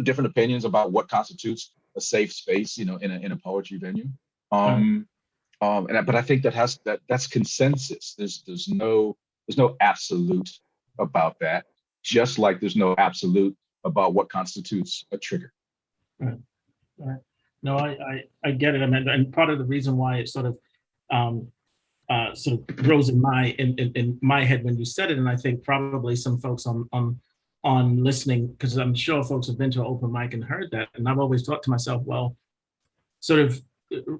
different opinions about what constitutes a safe space, in a poetry venue. But I think that's consensus. There's no absolute about that. Just like there's no absolute about what constitutes a trigger. Right. No, I get it. I mean, and part of the reason why it sort of rose in my head when you said it, and I think probably some folks on listening, because I'm sure folks have been to an open mic and heard that, and I've always thought to myself, well, sort of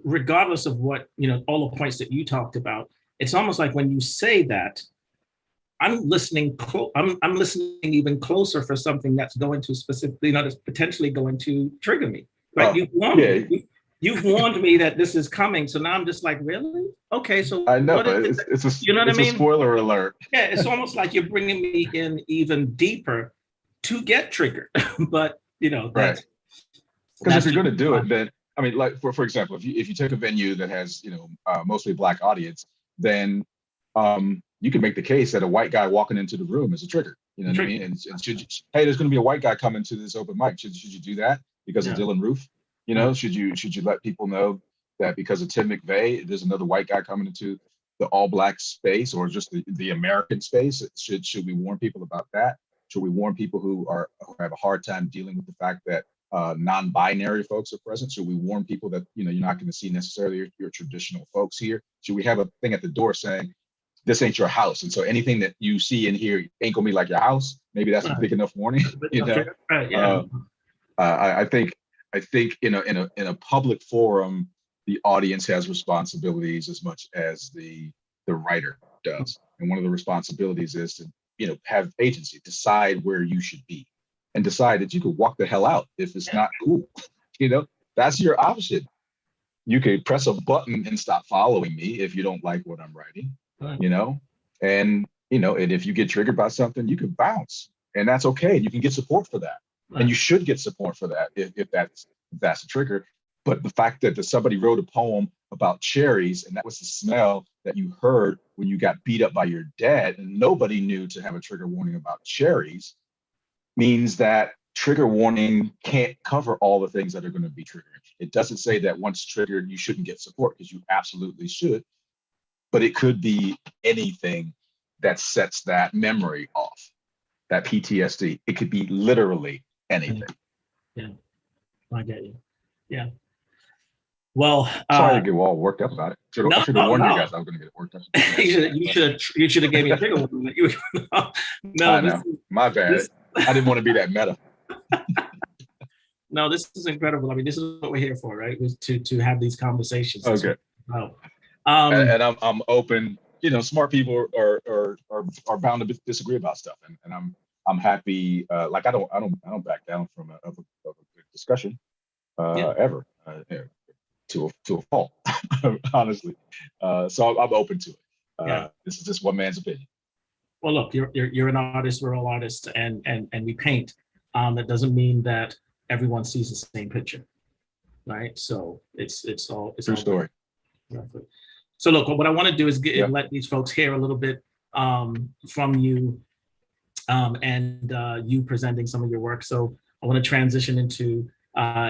regardless of what, all the points that you talked about, it's almost like when you say that, I'm listening. I'm listening even closer for something that's going to specifically, that's potentially going to trigger me. Right? You've warned me that this is coming, so now I'm just like, really? Okay, so I know, but it's a spoiler alert. Yeah, it's almost like you're bringing me in even deeper to get triggered. But right. Because if you're going to do it, then I mean, like for example, if you take a venue that has mostly Black audience, then you can make the case that a white guy walking into the room is a trigger. You know what I mean? And hey, there's going to be a white guy coming to this open mic. Should you do that because of Dylan Roof? Should you let people know that because of Tim McVeigh, there's another white guy coming into the all Black space, or just the American space? Should we warn people about that? Should we warn people who have a hard time dealing with the fact that non-binary folks are present? Should we warn people that you're not going to see necessarily your traditional folks here? Should we have a thing at the door saying, this ain't your house, and so anything that you see in here ain't gonna be like your house? Maybe that's a big enough warning. I think in a public forum, the audience has responsibilities as much as the writer does, and one of the responsibilities is to have agency, decide where you should be, and decide that you could walk the hell out if it's not cool. That's your option. You could press a button and stop following me if you don't like what I'm writing. And if you get triggered by something, you can bounce, and that's okay. You can get support for that, and you should get support for that if that's a trigger. But the fact that somebody wrote a poem about cherries, and that was the smell that you heard when you got beat up by your dad, and nobody knew to have a trigger warning about cherries, means that trigger warning can't cover all the things that are going to be triggering. It doesn't say that once triggered, you shouldn't get support, because you absolutely should. But it could be anything that sets that memory off, that PTSD. It could be literally anything. Yeah, I get you. Yeah. Well, sorry to get all worked up about it. I should have warned you guys I was going to get worked up. you should have gave me a trigger warning. No, I know. My bad. I didn't want to be that meta. No, this is incredible. I mean, this is what we're here for, right? Was to have these conversations. Okay. And I'm open. Smart people are bound to disagree about stuff, and I'm happy. Like I don't back down from a good discussion ever. to a fault, honestly. So I'm open to it. Yeah. This is just one man's opinion. Well, look, you're an artist. We're all artists, and we paint. That doesn't mean that everyone sees the same picture, right? So it's all True story. Exactly. So look, what I want to do is Yeah. let these folks hear a little bit from you, and you presenting some of your work. So I want to transition into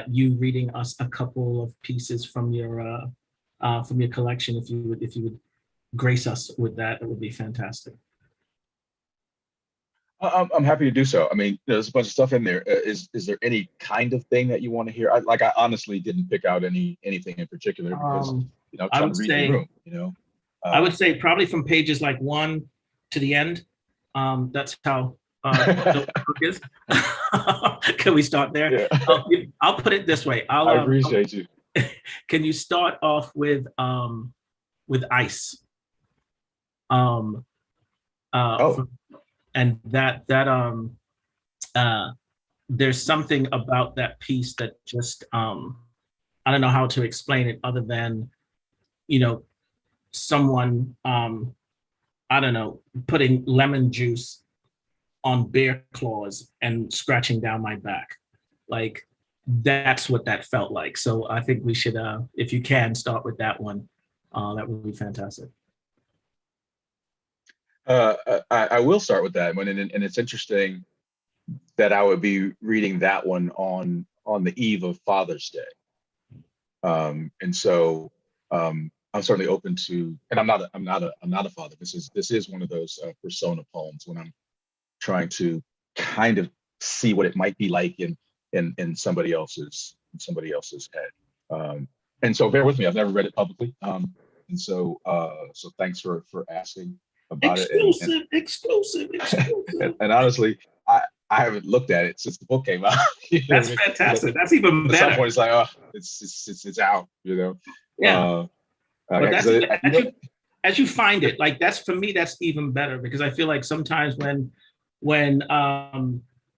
you reading us a couple of pieces from your collection. If you would grace us with that, it would be fantastic. I'm happy to do so. I mean, there's a bunch of stuff in there. Is there any kind of thing that you want to hear? I honestly didn't pick out anything in particular because I'm I trying would to read say, the room. I would say probably from pages like 1 to the end. That's how the book is. Can we start there? Yeah. I'll put it this way. I appreciate you. Can you start off with ice? And that there's something about that piece that just I don't know how to explain it other than someone I don't know, putting lemon juice on bear claws and scratching down my back. Like that's what that felt like. So I think we should if you can start with that one, that would be fantastic. I will start with that one, and it's interesting that I would be reading that one on the eve of Father's Day, and so I'm certainly open to. And I'm not a father. This is one of those persona poems when I'm trying to kind of see what it might be like in somebody else's head. And so bear with me. I've never read it publicly, and so thanks for asking about exclusive, it. Exclusive. And honestly, I haven't looked at it since the book came out. That's fantastic. That's even better. At some point, it's like, it's out. Yeah. But as you find it, like that's for me, that's even better because I feel like sometimes when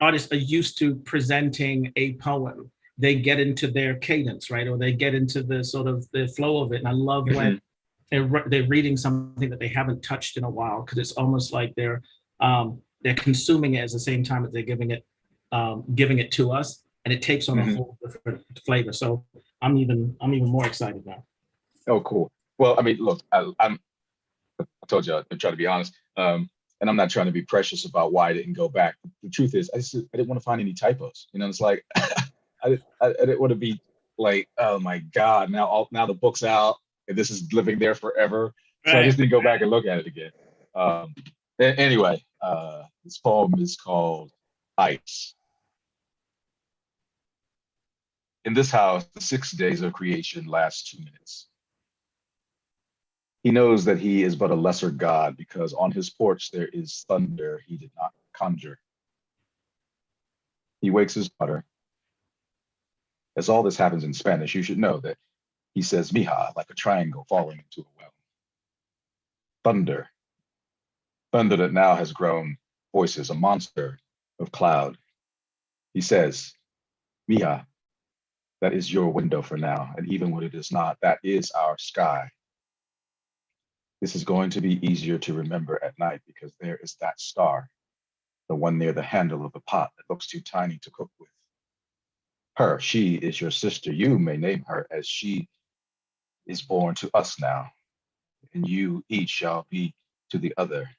artists are used to presenting a poem, they get into their cadence, right, or they get into the sort of the flow of it. And I love when they're reading something that they haven't touched in a while because it's almost like they're consuming it at the same time that they're giving it to us, and it takes on a whole different flavor. So I'm even more excited now. Oh, cool. Well, I mean, look, I told you I'm trying to be honest, and I'm not trying to be precious about why I didn't go back. The truth is, I didn't want to find any typos. It's like I didn't want to be like, oh my God, now the book's out and this is living there forever. So I just didn't go back and look at it again. Anyway, this poem is called Ice. In this house, the 6 days of creation last 2 minutes. He knows that he is but a lesser god because on his porch there is thunder he did not conjure. He wakes his daughter. As all this happens in Spanish, you should know that he says mija like a triangle falling into a well. Thunder. Thunder that now has grown voices, a monster of cloud. He says, mija, that is your window for now, and even when it is not, that is our sky. This is going to be easier to remember at night because there is that star, the one near the handle of the pot that looks too tiny to cook with. Her, she is your sister. You may name her as she is born to us now, and you each shall be to the other.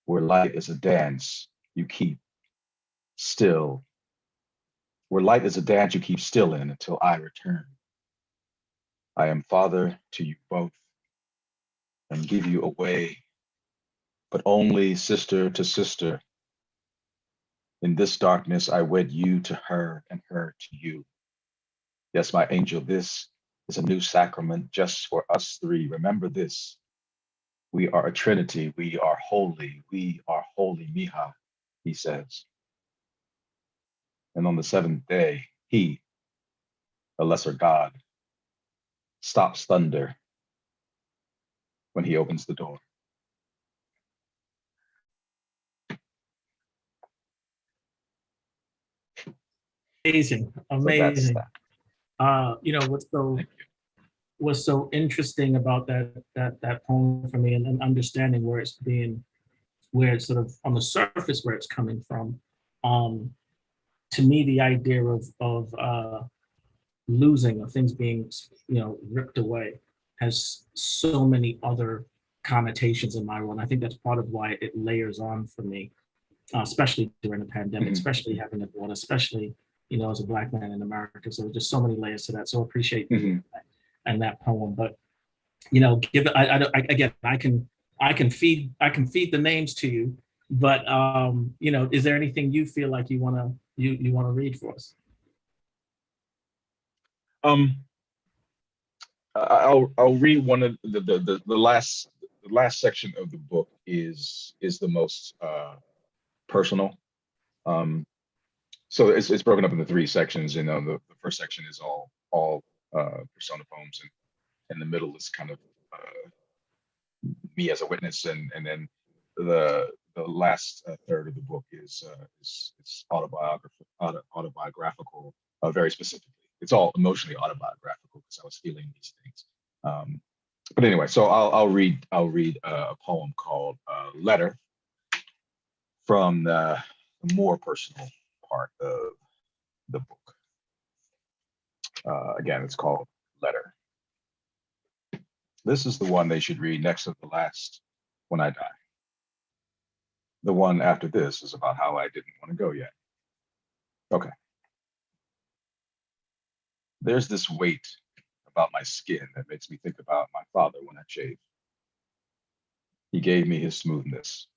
Where light is a dance, you keep still. Where light is a dance, you keep still in until I return. I am father to you both and give you away, but only sister to sister. In this darkness, I wed you to her and her to you. Yes, my angel, this is a new sacrament just for us three. Remember this. We are a trinity. We are holy, mija, he says. And on the seventh day, he, a lesser god, stops thunder when he opens the door. Amazing. So What's so interesting about that poem for me, and understanding where it's sort of on the surface where it's coming from. To me, the idea of losing, of things being ripped away, has so many other connotations in my world. And I think that's part of why it layers on for me, especially during the pandemic, especially having a daughter, especially as a Black man in America. So there's just so many layers to that. So appreciate and that poem. But give it. Again, I can feed the names to you, but is there anything you feel like you wanna read for us? I'll read one of the last section of the book is the most personal. So it's broken up into three sections. The first section is all persona poems, and the middle is kind of me as a witness, and then the last third of the book is autobiographical, very specifically. It's all emotionally autobiographical because I was feeling these things. But anyway, so I'll read a poem called "Letter" from the more personal part of the book. Again, it's called "Letter." This is the one they should read next to the last when I die. The one after this is about how I didn't want to go yet. Okay. There's this weight about my skin that makes me think about my father when I shave. He gave me his smoothness,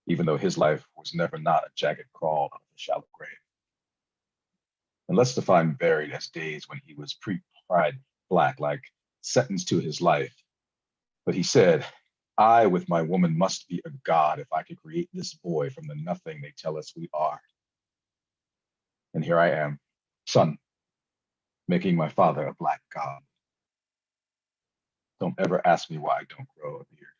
even though his life was never not a jagged crawl out of a shallow grave. And let's define buried as days when he was pre-pride Black, like sentenced to his life. But he said, I with my woman must be a god if I could create this boy from the nothing they tell us we are. And here I am, son, making my father a Black god. Don't ever ask me why I don't grow a beard.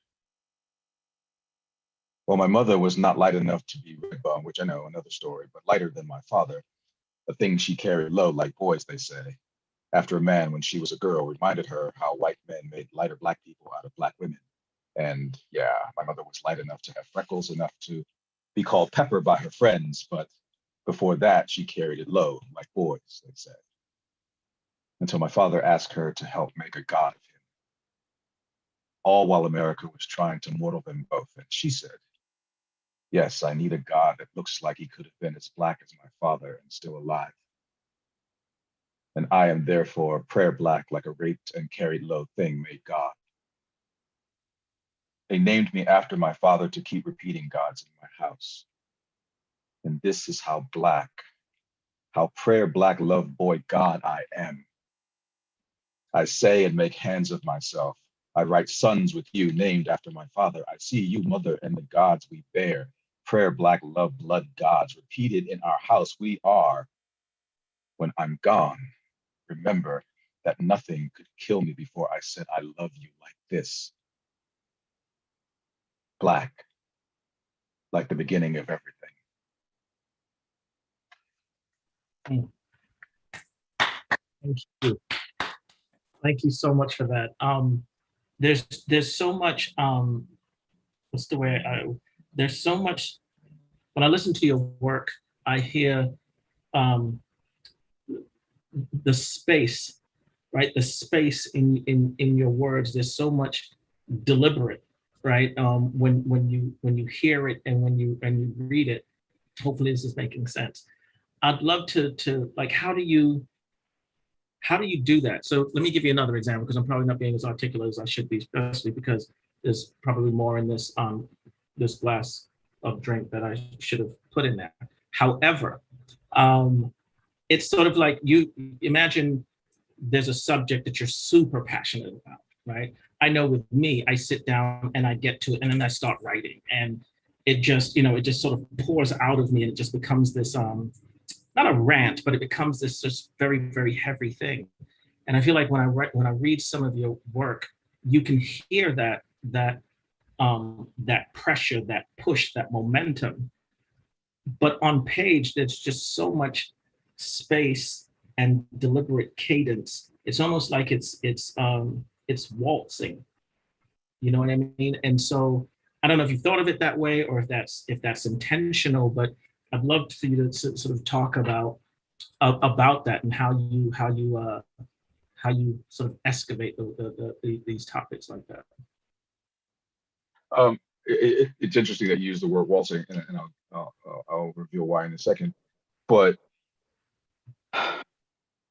Well, my mother was not light enough to be red bone, which I know, another story, but lighter than my father, a thing she carried low like boys, they say. After a man, when she was a girl, reminded her how white men made lighter Black people out of Black women. And yeah, my mother was light enough to have freckles, enough to be called Pepper by her friends, but before that, she carried it low like boys, they said. Until my father asked her to help make a god of him. All while America was trying to mortal them both. And she said, yes, I need a god that looks like he could have been as Black as my father and still alive. And I am therefore prayer Black like a raped and carried low thing made God. They named me after my father to keep repeating gods in my house. And this is how Black, how prayer Black love boy God I am. I say and make hands of myself. I write sons with you named after my father. I see you, mother, and the gods we bear. Prayer Black love blood gods repeated in our house we are. When I'm gone, remember that nothing could kill me before I said I love you like this. Black, like the beginning of everything. Thank you. Thank you so much for that. There's so much, there's so much, when I listen to your work, I hear the space, right? The space in your words, there's so much deliberate, right? When you hear it and when you read it, hopefully this is making sense. I'd love to like, how do you do that? So let me give you another example, because I'm probably not being as articulate as I should be, especially because there's probably more in this this glass of drink that I should have put in there. However, it's sort of like, you imagine there's a subject that you're super passionate about, right? I know with me, I sit down and I get to it and then I start writing, and it just, it just sort of pours out of me, and it just becomes this, not a rant, but it becomes this just very, very heavy thing. And I feel like when I read some of your work, you can hear that pressure, that push, that momentum. But on page, there's just so much space and deliberate cadence. It's almost like it's waltzing. You know what I mean? And so I don't know if you thought of it that way or if that's intentional, but I'd love for you to sort of talk about that and how you sort of excavate these topics like that. It's interesting that you use the word waltzing, and I'll reveal why in a second. But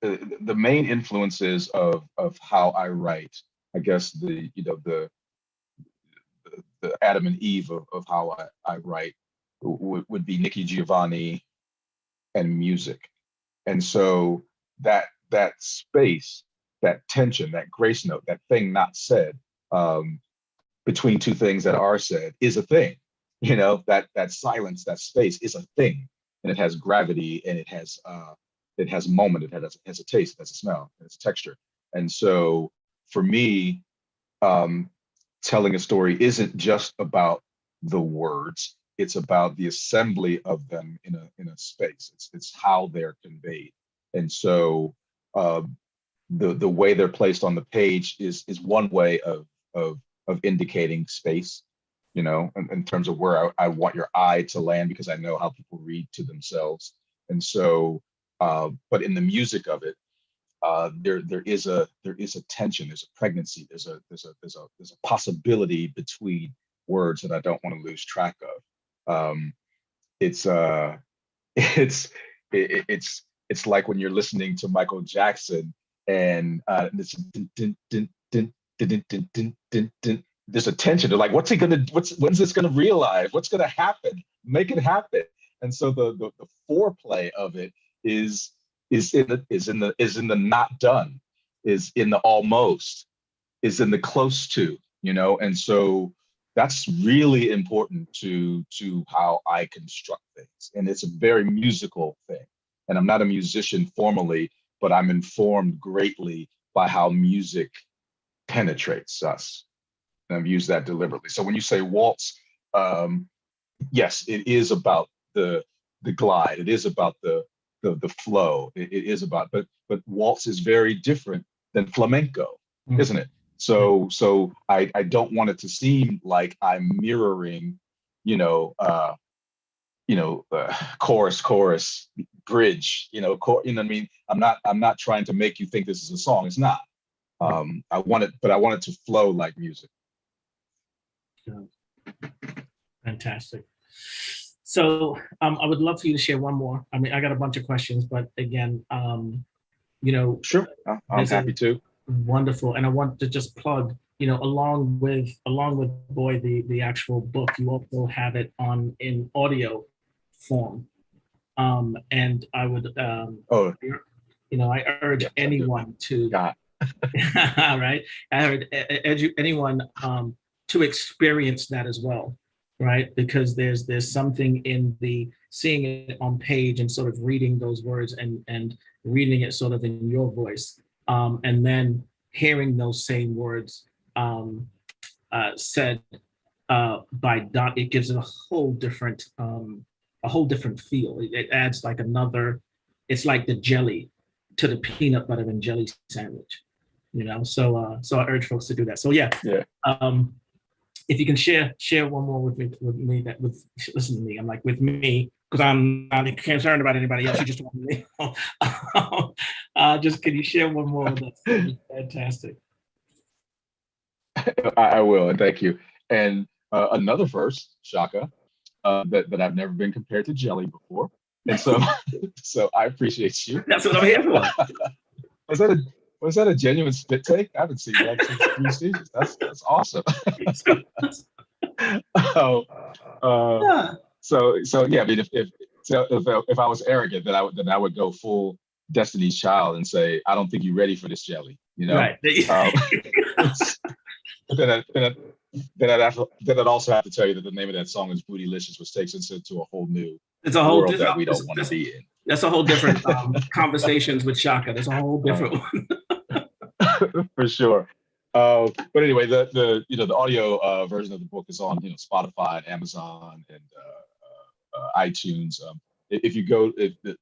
the main influences of how I write, I guess the Adam and Eve of how I write would be Nikki Giovanni and music. And so that space, that tension, that grace note, that thing not said, between two things that are said is a thing. You know, that silence, that space is a thing, and it has gravity, and it has moment, it has a taste, it has a smell, it has a texture. And so for me, telling a story isn't just about the words, it's about the assembly of them in a space. It's how they're conveyed. And so the way they're placed on the page is one way of indicating space, you know, in terms of where I want your eye to land, because I know how people read to themselves. And so, but in the music of it, there is a tension, there's a pregnancy, there's a possibility between words that I don't want to lose track of. It's like when you're listening to Michael Jackson and this there's a tension. They're like, when's this gonna realize? What's gonna happen? Make it happen. And so the foreplay of it is in the not done, is in the almost, is in the close to, you know. And so that's really important to how I construct things. And it's a very musical thing. And I'm not a musician formally, but I'm informed greatly by how music penetrates us. And I've used that deliberately. So when you say waltz, yes, it is about the glide. It is about the flow. It is about, but waltz is very different than flamenco, isn't it? So I don't want it to seem like I'm mirroring, chorus, bridge, you know what I mean? I'm not trying to make you think this is a song. It's not. I want it to flow like music. Fantastic. So I would love for you to share one more. I mean, I got a bunch of questions, but again, Sure, I'm happy to. Wonderful. And I want to just plug, along with Boy, the actual book, you also have it in audio form. And I would, I urge anyone to, right? I urge anyone to experience that as well, right? Because there's something in the seeing it on page and sort of reading those words and reading it sort of in your voice, and then hearing those same words said by Don. It gives it a whole different feel. It adds like it's like the jelly to the peanut butter and jelly sandwich, So I urge folks to do that. So yeah. If you can share one more with me listen to me. I'm like, with me, because I'm not concerned about anybody else. You just want me. Just can you share one more with us? That'd be fantastic. I will, and thank you. And another verse, Tshaka, that I've never been compared to jelly before, and so so I appreciate you. That's what I'm here for. Was that a genuine spit take? I haven't seen that since Three Stages. That's awesome. So yeah. I mean, if I was arrogant, then I would go full Destiny's Child and say, I don't think you're ready for this jelly. Right. Then I'd also have to tell you that the name of that song is Bootylicious, which takes us into a whole new world that we don't want to be in. That's a whole different conversations with Tshaka. That's a whole different one. For sure. But anyway, the audio version of the book is on Spotify, and Amazon, and iTunes. if you go,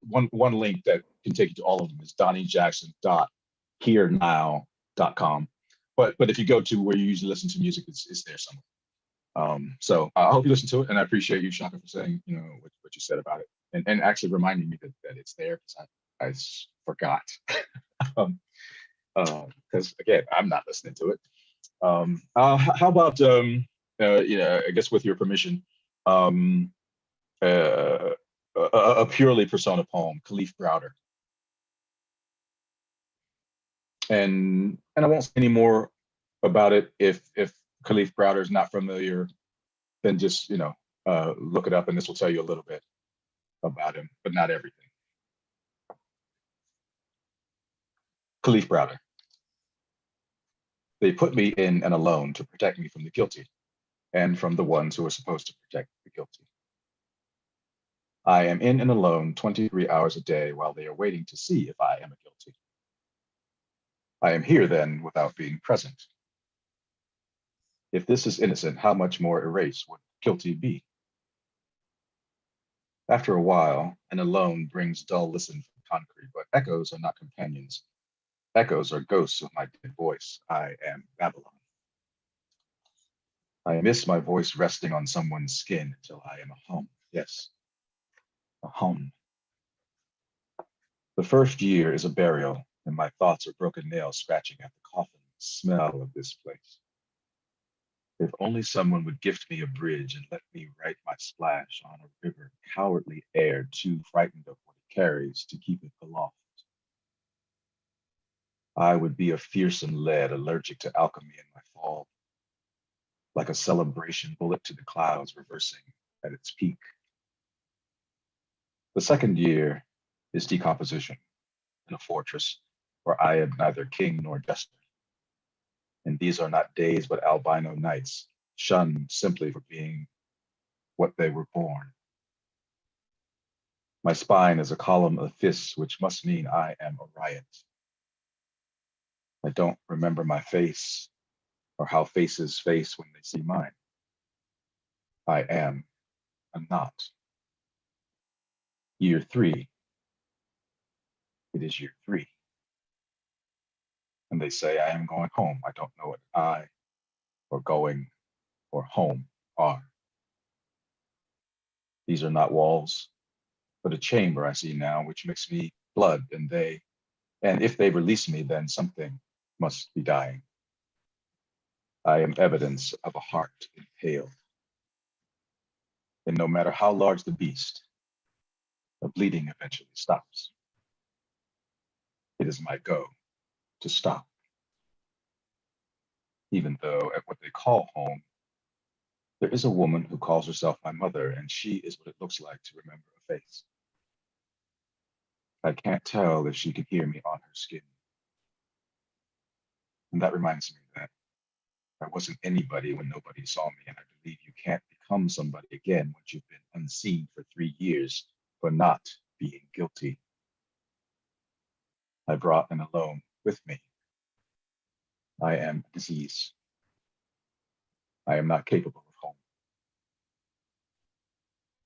one link that can take you to all of them is donnyjackson.herenow.com. But if you go to where you usually listen to music, it's there somewhere. So I hope you listen to it, and I appreciate you, Tshaka, for saying, you know, what you said about it, and actually reminding me that it's there, because I forgot. Because again, I'm not listening to it. How about I guess with your permission, a purely persona poem, Khalif Browder. And I won't say any more about it. If Khalif Browder is not familiar, then just look it up, and this will tell you a little bit about him, but not everything. Khalif Browder. They put me in and alone to protect me from the guilty and from the ones who are supposed to protect the guilty. I am in and alone 23 hours a day while they are waiting to see if I am a guilty. I am here then without being present. If this is innocent, how much more erased would guilty be? After a while, and alone brings dull listen from concrete, but echoes are not companions. Echoes are ghosts of my dead voice. I am Babylon. I miss my voice resting on someone's skin until I am a hum. Yes, a hum. The first year is a burial, and my thoughts are broken nails scratching at the coffin smell of this place. If only someone would gift me a bridge and let me write my splash on a river, cowardly air too frightened of what it carries to keep it aloft. I would be a fearsome lead allergic to alchemy in my fall, like a celebration bullet to the clouds reversing at its peak. The second year is decomposition in a fortress where I am neither king nor jester. And these are not days but albino nights, shunned simply for being what they were born. My spine is a column of fists, which must mean I am a riot. I don't remember my face or how faces face when they see mine. I am a knot. Year 3. It is year 3. And they say I am going home. I don't know what I or going or home are. These are not walls, but a chamber I see now, which makes me blood, and if they release me, then something must be dying. I am evidence of a heart impaled. And no matter how large the beast, the bleeding eventually stops. It is my go to stop. Even though at what they call home, there is a woman who calls herself my mother, and she is what it looks like to remember a face. I can't tell if she can hear me on her skin. And that reminds me that I wasn't anybody when nobody saw me, and I believe you can't become somebody again once you've been unseen for 3 years for not being guilty. I brought an alone with me. I am disease. I am not capable of home.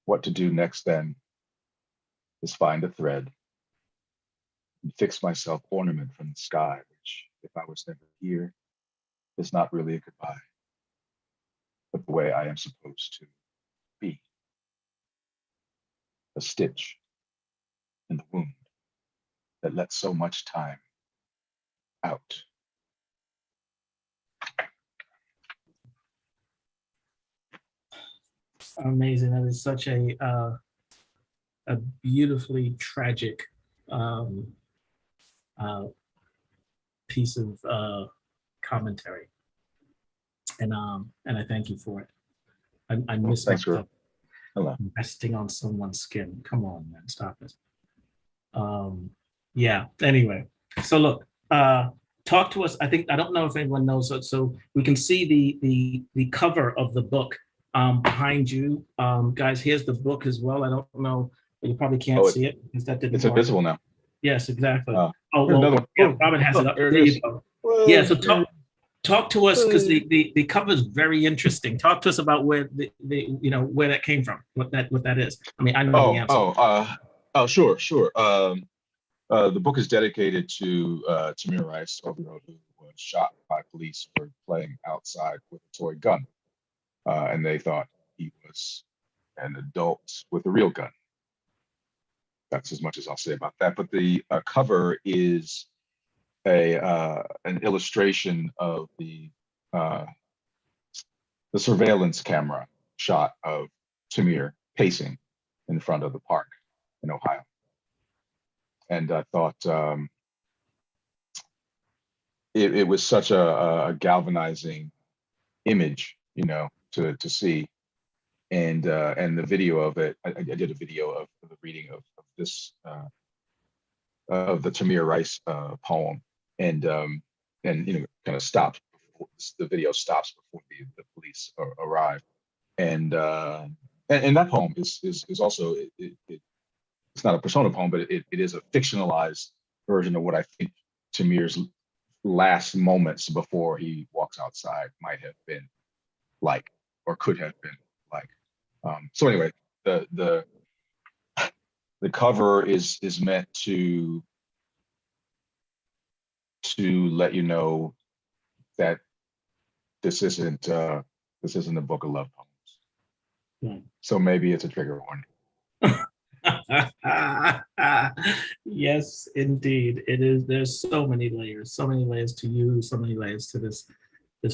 What to do next then is find a thread and fix myself ornament from the sky, which, if I was never here, is not really a goodbye, but the way I am supposed to be. A stitch in the wound that lets so much time out. Amazing. That is such a beautifully tragic piece of commentary, and I thank you for it. I miss Thanks for resting on someone's skin. Come on, man, stop it. Yeah. Anyway, so look, talk to us. I don't know if anyone knows. So we can see the cover of the book behind you, guys. Here's the book as well. I don't know. You probably can't see it because that didn't. It's invisible now. Yes, exactly. Another one. Yeah, Robin has it up. There you go. Yeah. So Talk to us, because the cover is very interesting. Talk to us about where where that came from, what that is. I mean, I know the answer. Sure. The book is dedicated to Tamir Rice, 12-year-old who was shot by police for playing outside with a toy gun, and they thought he was an adult with a real gun. That's as much as I'll say about that. But the cover is an illustration of the surveillance camera shot of Tamir pacing in front of the park in Ohio. And I thought it was such a galvanizing image, to see. And the video of it, I did a video of the reading of this of the Tamir Rice poem, and kind of stops before the video stops before the police arrive, and that poem is also it's not a persona poem, but it is a fictionalized version of what I think Tamir's last moments before he walks outside might have been like, or could have been like. So anyway, the cover is meant to let you know that this isn't a book of love poems. So maybe it's a trigger warning. Yes, indeed, it is. There's so many layers to you, so many layers to this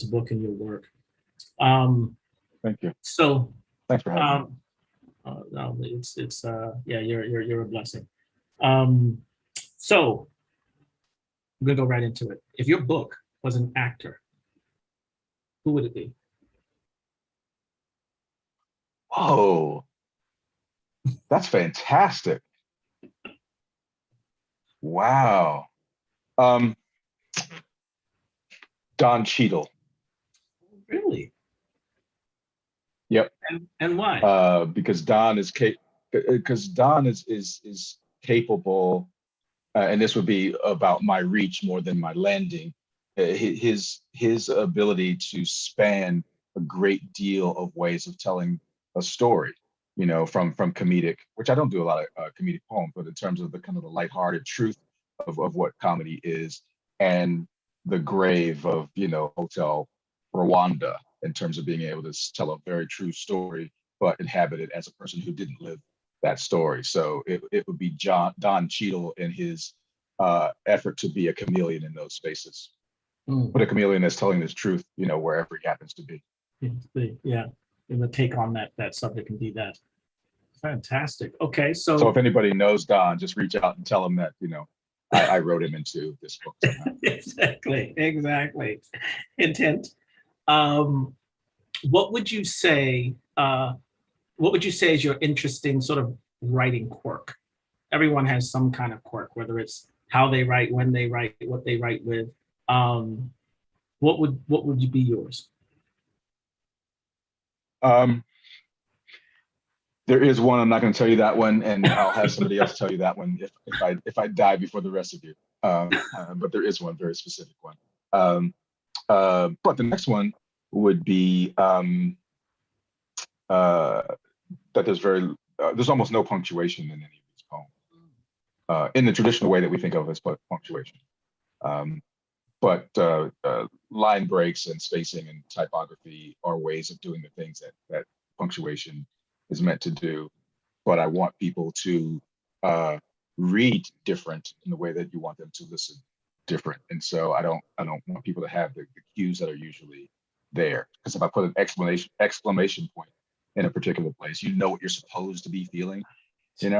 book and your work. Thank you. So thanks for having me. No, it's yeah, you're a blessing. So I'm gonna go right into it. If your book was an actor, who would it be? Oh, that's fantastic. Wow. Don Cheadle. Really? Yep. And why? Because Don is capable, and this would be about my reach more than my landing. His ability to span a great deal of ways of telling a story, from comedic, which I don't do a lot of comedic poems, but in terms of the kind of the lighthearted truth of what comedy is, and the grave of Hotel Rwanda, in terms of being able to tell a very true story, but inhabit it as a person who didn't live that story. So it would be Don Cheadle in his effort to be a chameleon in those spaces, but a chameleon that's telling this truth, wherever he happens to be. Yeah, and the take on that subject and be that. Fantastic. Okay, so if anybody knows Don, just reach out and tell him that I wrote him into this book. Exactly. Intent. What would you say? What would you say is your interesting sort of writing quirk? Everyone has some kind of quirk, whether it's how they write, when they write, what they write with. What would be yours? There is one. I'm not going to tell you that one, and I'll have somebody else tell you that one if I die before the rest of you. But there is one very specific one. But the next one would be that there's almost no punctuation in any of these poems, in the traditional way that we think of as punctuation. But line breaks and spacing and typography are ways of doing the things that punctuation is meant to do. But I want people to read different in the way that you want them to listen different. And so I don't want people to have the cues that are usually there. Because if I put an exclamation point in a particular place, what you're supposed to be feeling, Yes.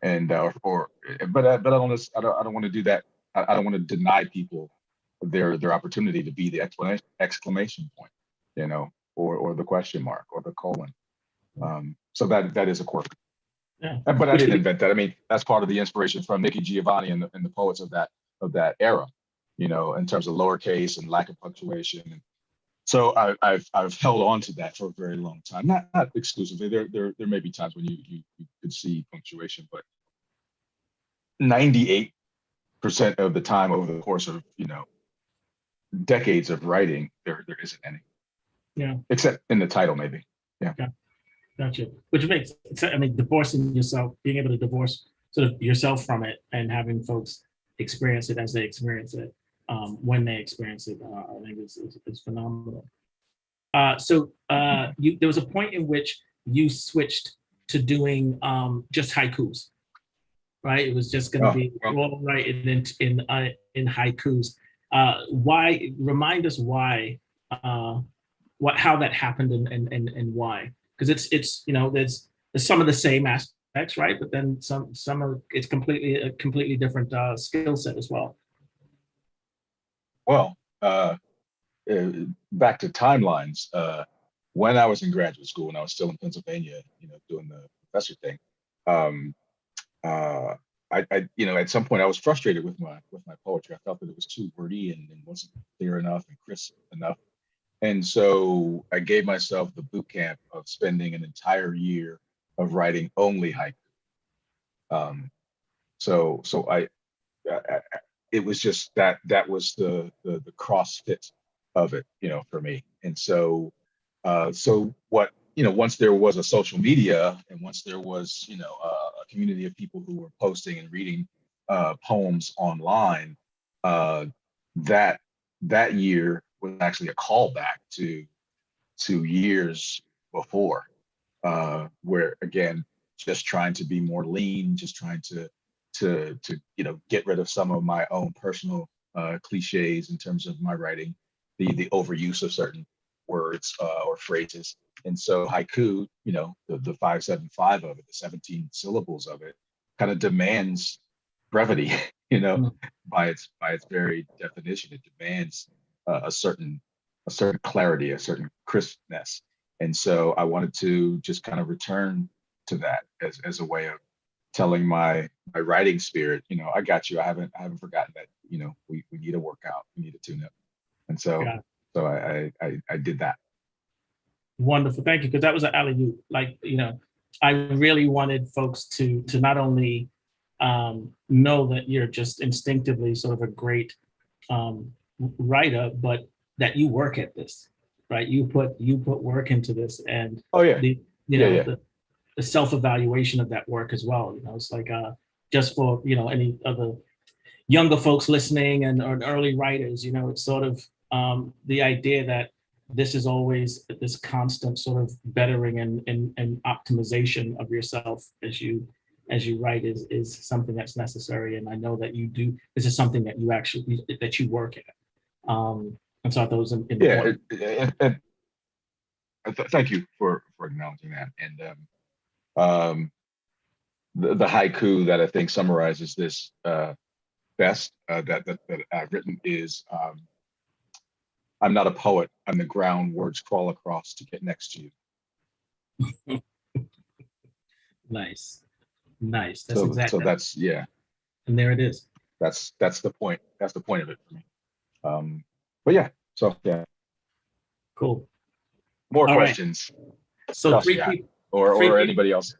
And but I don't want to do that. I don't want to deny people their opportunity to be the exclamation point, or the question mark or the colon. So that is a quirk. Yeah. But I didn't invent that. I mean, that's part of the inspiration from Nikki Giovanni and the poets of that era, in terms of lowercase and lack of punctuation. And so I've held on to that for a very long time. Not exclusively. There may be times when you could see punctuation, but 98% of the time over the course of decades of writing, there isn't any. Yeah. Except in the title, maybe. Yeah. Gotcha. Which makes, I mean, divorcing yourself, being able to divorce sort of yourself from it and having folks experience it as they experience it, when they experience it, I think is phenomenal. There was a point in which you switched to doing just haikus, right? It was just going to be all right in haikus. Why? Remind us why, how that happened and why? Because it's there's some of the same aspects, right? But then some of it's a completely different skill set as well. Well, back to timelines. When I was in graduate school, and I was still in Pennsylvania, doing the professor thing, I at some point I was frustrated with my poetry. I felt that it was too wordy and wasn't clear enough and crisp enough. And so I gave myself the boot camp of spending an entire year of writing only haiku. So I it was just that was the CrossFit of it, for me. And so what, once there was a social media and once there was, a community of people who were posting and reading poems online, that year was actually a callback to years before, where again, just trying to be more lean, just trying to get rid of some of my own personal cliches in terms of my writing, the overuse of certain words or phrases. And so haiku, the 575 of it, the 17 syllables of it, kind of demands brevity, by its very definition. It demands a certain clarity, a certain crispness. And so I wanted to just kind of return to that as a way of telling my writing spirit, I got you. I haven't forgotten that, we need a workout, we need a tune-up. And so I did that. Wonderful, thank you, because that was an alley-oop. Like, I really wanted folks to not only know that you're just instinctively sort of a great writer, but that you work at this, right? You put work into this, and the self-evaluation of that work as well. It's like just for any other younger folks listening or early writers, it's sort of the idea that this is always this constant sort of bettering and optimization of yourself as you write is something that's necessary. And I know that you do. This is something that you actually that you work at. And so those important. Thank you for acknowledging that. And the haiku that I think summarizes this best that I've written is, I'm not a poet, I'm the ground words crawl across to get next to you. Nice. That's so that's, yeah. And there it is. That's the point. That's the point of it for me. But yeah, so yeah. Cool. More all questions. Right. So three people. Or anybody else.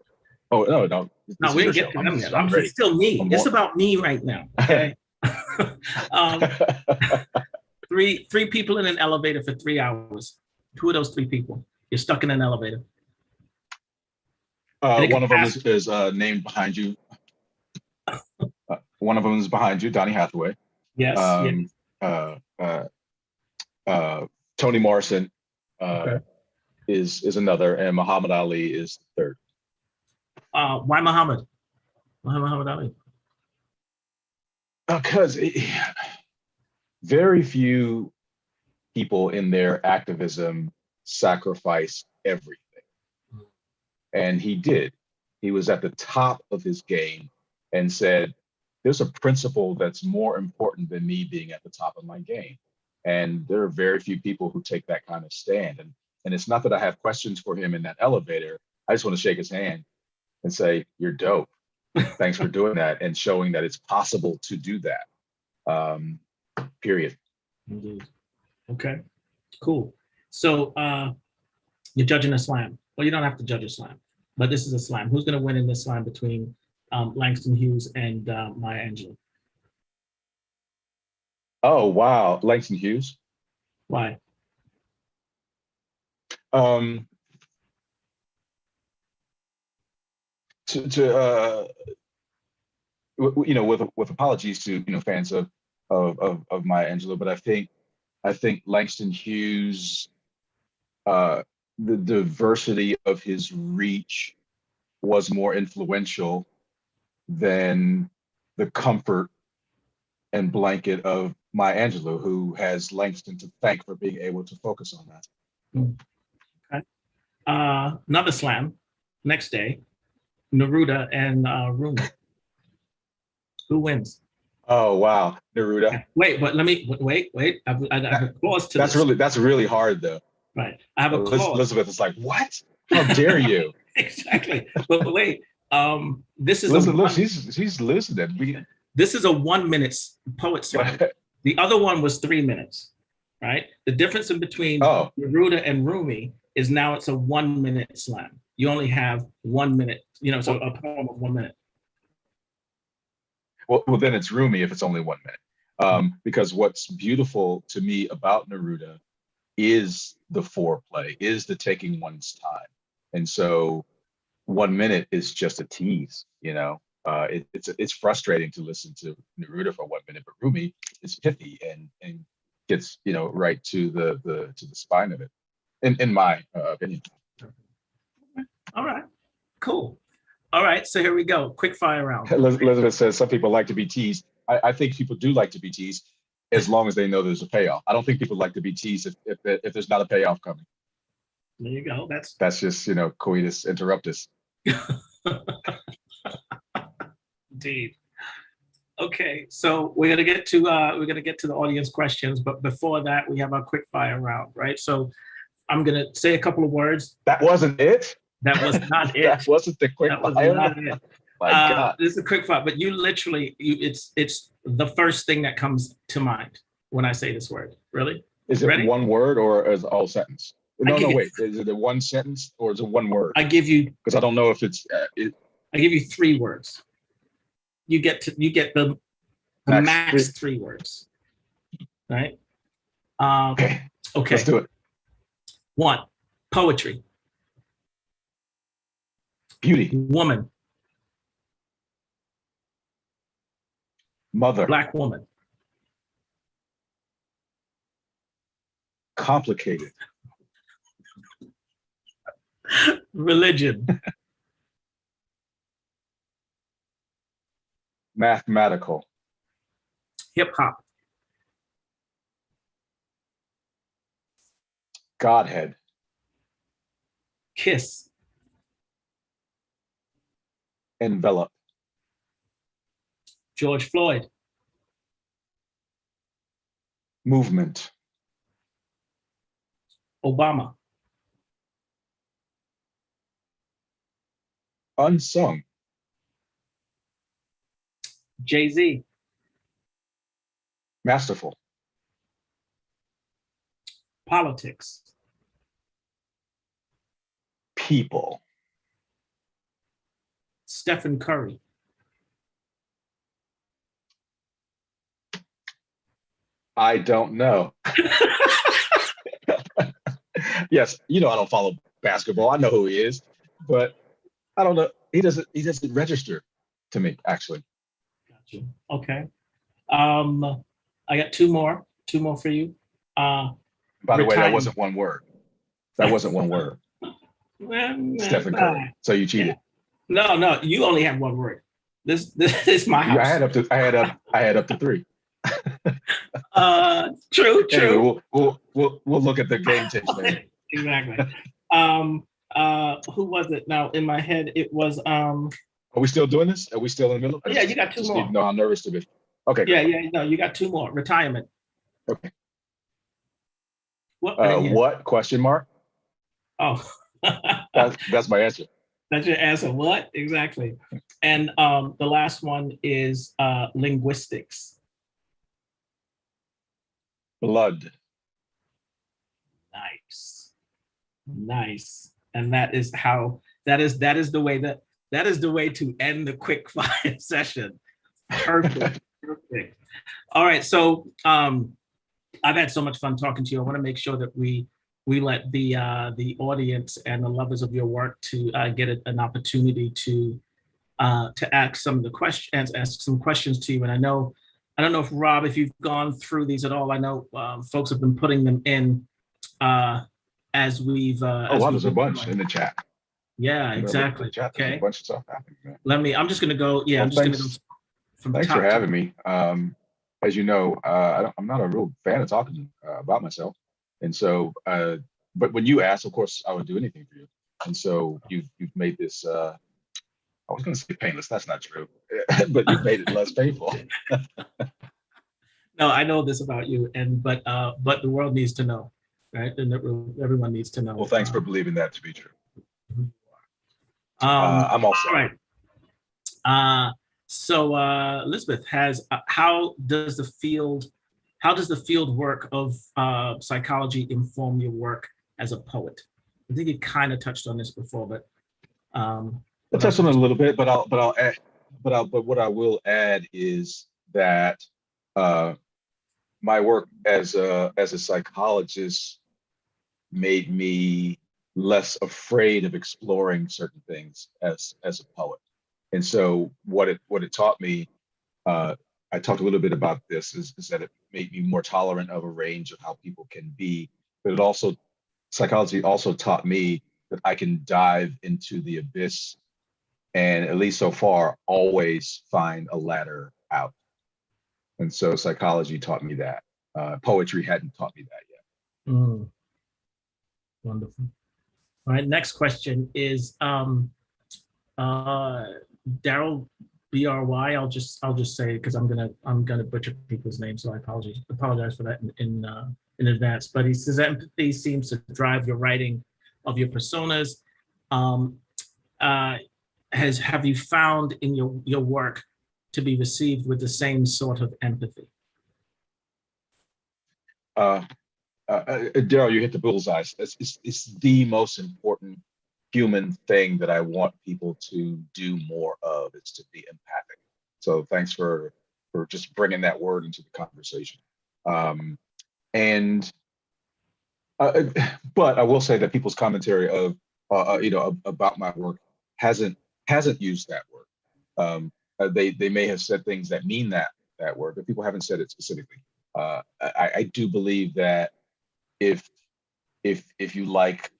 Oh, no. No, we didn't get to them yet. It's still me. It's about me right now. Okay. Three people in an elevator for 3 hours. Who are those 3 people? You're stuck in an elevator. One of them is named behind you. One of them is behind you, Donny Hathaway. Yes. Toni Morrison is another, and Muhammad Ali is the third. Why Muhammad? Why Muhammad Ali? Because very few people in their activism sacrifice everything. And he did. He was at the top of his game and said, there's a principle that's more important than me being at the top of my game. And there are very few people who take that kind of stand. And it's not that I have questions for him in that elevator. I just want to shake his hand and say, you're dope. Thanks for doing that and showing that it's possible to do that. Period. Indeed. Okay, cool. So you're judging a slam. Well, you don't have to judge a slam, but this is a slam. Who's going to win in this slam between Langston Hughes and Maya Angelou? Oh, wow. Langston Hughes. Why? With apologies to fans of Maya Angelou, but I think Langston Hughes, the diversity of his reach was more influential than the comfort and blanket of Maya Angelou, who has Langston to thank for being able to focus on that. Okay. Another slam, next day, Neruda and Rumi. Who wins? Oh wow, Neruda. Wait, but let me wait. I have a clause to this. That's really hard though. Right. I have a clause. Elizabeth is like, what? How dare you? Exactly. But wait, this is look, she's listening. This is a 1 minute poet slam. The other one was 3 minutes, right? The difference in between Neruda and Rumi is now it's a 1 minute slam. You only have 1 minute, so a poem of 1 minute. Well, then it's Rumi if it's only 1 minute. Because what's beautiful to me about Neruda is the foreplay, is the taking one's time. And so 1 minute is just a tease, it's frustrating to listen to Neruda for 1 minute, but Rumi is pithy and gets, right to the spine of it, in my opinion. All right, cool. All right, so here we go. Quick fire round. Elizabeth says some people like to be teased. I think people do like to be teased as long as they know there's a payoff. I don't think people like to be teased if there's not a payoff coming. There you go. That's just coitus interruptus. Indeed. Okay, so we're gonna get to the audience questions, but before that, we have our quick fire round, right? So I'm gonna say a couple of words. That wasn't it. That was not it. That wasn't the quick fire. That was not it. My God. This is a quick fire, but you literally, it's the first thing that comes to mind when I say this word. Really? Is it Ready? One word or is it all sentence? No, wait. Is it a one sentence or is it one word? I give you, because I don't know if it's. I give you 3 words. You get the max 3 words, right? Okay. Let's do it. 1, poetry. Beauty. Woman. Mother. Black woman. Complicated. Religion. Mathematical. Hip hop. Godhead. Kiss. Envelope. George Floyd. Movement. Obama. Unsung. Jay-Z. Masterful. Politics. People. Stephen Curry. I don't know. Yes, I don't follow basketball. I know who he is, but I don't know. He doesn't register to me, actually. Gotcha. Okay. I got two more for you. By the way, that wasn't one word. That wasn't one word. Stephen Curry. So you cheated. No, you only have one word. This is my house. I had up to 3. True. Anyway, we'll look at the game tapes later. Exactly. Who was it? Now in my head, it was. Are we still doing this? Are we still in the middle? Yeah, you got 2 more. Need to know how nervous to be. Okay. Yeah. No, you got 2 more. Retirement. Okay. What? Question mark? Oh. That's my answer. That's your answer. What? Exactly. And the last one is linguistics. Blood. Nice. And that is the way to end the quick fire session. Perfect. All right. So I've had so much fun talking to you. I want to make sure that we let the audience and the lovers of your work to get an opportunity to ask some of the questions, ask some questions to you. And I don't know if Rob, if you've gone through these at all. I know folks have been putting them in as we've. Oh wow, there's a bunch in the chat. Yeah, exactly. Chat, there's a bunch of stuff happening. Man. I'm just going to go. Yeah, well, I'm just going to go from Thanks top for having me. As you know, I'm not a real fan of talking about myself, and so, but when you ask, of course, I would do anything for you. And so you've made this. I was going to say painless. That's not true, but you've made it less painful. No, I know this about you, but the world needs to know, right? And everyone needs to know. Well, thanks for believing that to be true. I'm also all right. So Elizabeth, how does the field work of psychology inform your work as a poet? I think you kind of touched on this before, but I touched on it a little bit, but what I will add is that my work as a psychologist made me less afraid of exploring certain things as a poet. And so what it taught me, I talked a little bit about this, is that it made me more tolerant of a range of how people can be, but psychology also taught me that I can dive into the abyss and, at least so far, always find a ladder out. And so psychology taught me that. Poetry hadn't taught me that yet. Wonderful. All right, next question is Daryl BRY. I'll just say it because I'm gonna butcher people's names, so I apologize for that in advance. But he says empathy seems to drive your writing of your personas. Have you found in your work to be received with the same sort of empathy? Daryl, you hit the bullseye. It's the most important human thing that I want people to do more of, is to be empathic. So thanks for just bringing that word into the conversation. But I will say that people's commentary of about my work hasn't used that word. They may have said things that mean that word, but people haven't said it specifically. I do believe that if you like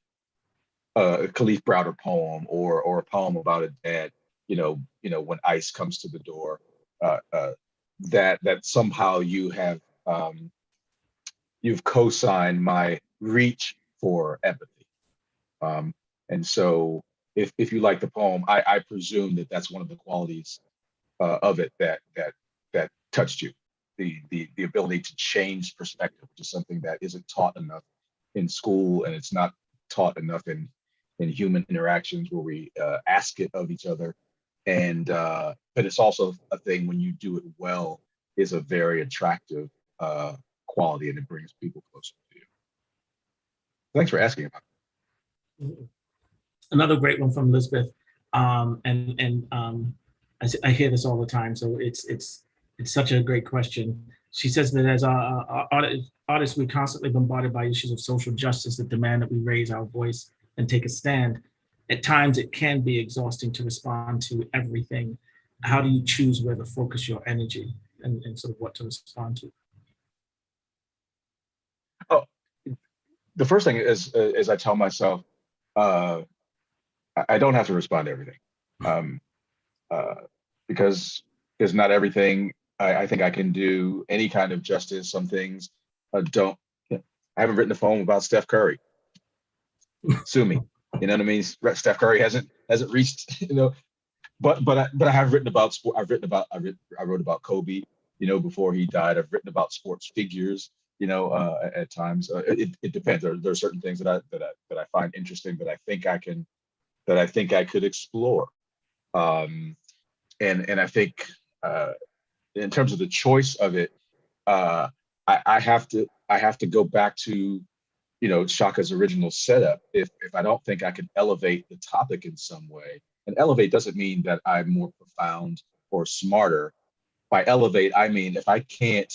a Khalif Browder poem or a poem about a dad, when ICE comes to the door, that somehow you've co-signed my reach for empathy. And so if you like the poem, I presume that that's one of the qualities of it that touched you. The ability to change perspective, which is something that isn't taught enough in school, and it's not taught enough in human interactions where we ask it of each other. And but it's also a thing, when you do it well, is a very attractive quality, and it brings people closer to you. Thanks for asking about it. Another great one from Elizabeth, and I hear this all the time, so it's such a great question. She says that as artists, we're constantly bombarded by issues of social justice that demand that we raise our voice and take a stand. At times, it can be exhausting to respond to everything. How do you choose where to focus your energy and sort of what to respond to? Oh, the first thing is I tell myself, I don't have to respond to everything, because not everything I think I can do any kind of justice. Some things don't. I haven't written a poem about Steph Curry. Sue me. You know what I mean? Steph Curry hasn't reached. But I have written about sport. I wrote about Kobe. Before he died. I've written about sports figures. At times. It depends. There are certain things that I find interesting that I think I could explore. And I think in terms of the choice of it, I have to go back to Tshaka's original setup. If I don't think I can elevate the topic in some way, and elevate doesn't mean that I'm more profound or smarter. By elevate, I mean if I can't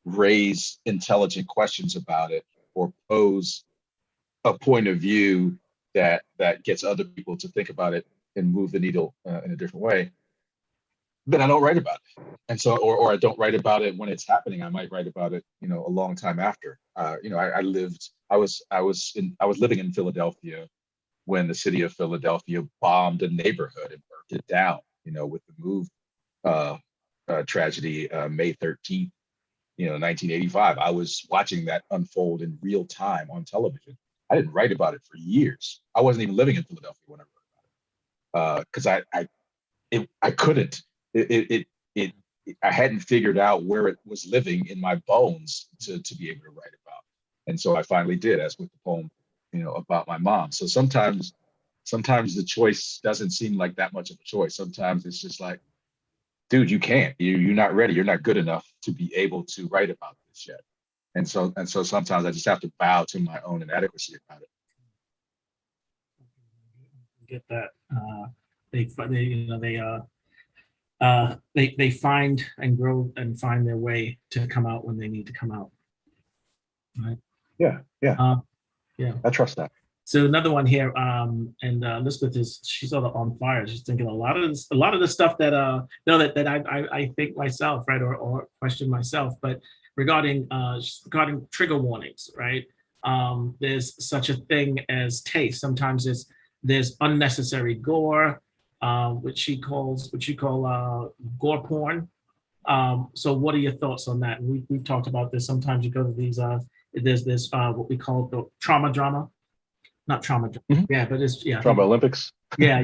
raise intelligent questions about it or pose a point of view that gets other people to think about it and move the needle in a different way, then I don't write about it. And so, or I don't write about it when it's happening. I might write about it, a long time after. I was living in Philadelphia when the city of Philadelphia bombed a neighborhood and burnt it down, with the move tragedy, May 13th, 1985. I was watching that unfold in real time on television. I didn't write about it for years. I wasn't even living in Philadelphia when I wrote about it because I couldn't. I hadn't figured out where it was living in my bones to be able to write about. And so I finally did, as with the poem, about my mom. So sometimes the choice doesn't seem like that much of a choice. Sometimes it's just like, dude, you can't. You're not ready. You're not good enough to be able to write about this yet. And so sometimes I just have to bow to my own inadequacy about it. Get that. They find and grow and find their way to come out when they need to come out. Right. Yeah. Yeah. I trust that. So another one here, and Elizabeth she's sort of on fire. She's thinking a lot of the stuff that that I think myself, right, or question myself, but regarding trigger warnings, right? There's such a thing as taste. Sometimes there's unnecessary gore, which you call gore porn. So what are your thoughts on that? We've talked about this. Sometimes you go to these there's this what we call the trauma drama. Not trauma, mm-hmm. Yeah, but it's Trauma Olympics. Yeah,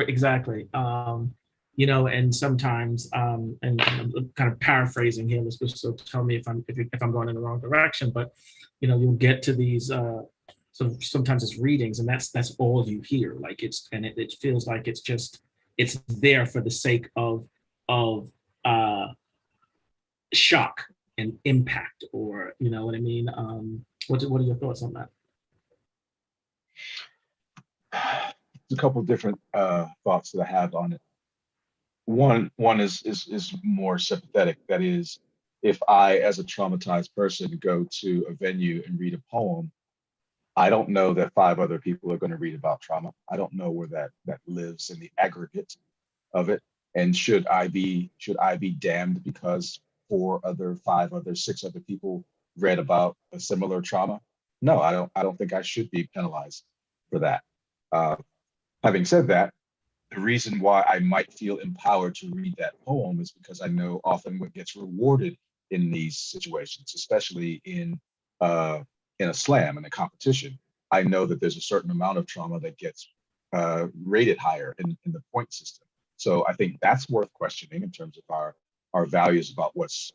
exactly. And sometimes, and I'm kind of paraphrasing here, so tell me if I'm going in the wrong direction. But you'll get to these. So sometimes it's readings, and that's all you hear. Like it feels like it's there for the sake of shock and impact, or you know what I mean. What are your thoughts on that? There's a couple of different thoughts that I have on it. One is more sympathetic. That is, if I, as a traumatized person, go to a venue and read a poem, I don't know that 5 other people are going to read about trauma. I don't know where that lives in the aggregate of it. And should I be damned because 5 other 6 other people read about a similar trauma? No, I don't think I should be penalized for that. Having said that, the reason why I might feel empowered to read that poem is because I know often what gets rewarded in these situations, especially in a slam, in a competition. I know that there's a certain amount of trauma that gets rated higher in the point system. So I think that's worth questioning in terms of our values about what's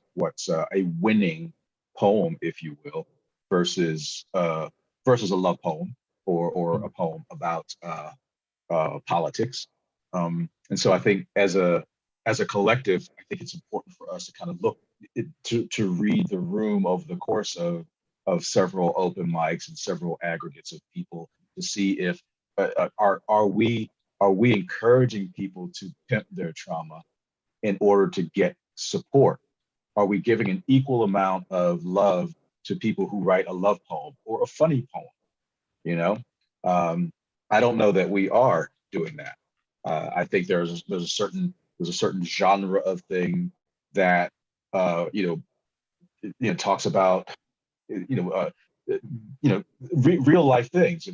a winning poem, if you will, versus a love poem or a poem about politics. And so I think as a collective, I think it's important for us to kind of look to read the room over the course of several open mics and several aggregates of people to see if are we encouraging people to pimp their trauma in order to get support? Are we giving an equal amount of love to people who write a love poem or a funny poem? I don't know that we are doing that. I think there's a certain genre of thing that talks about real life things.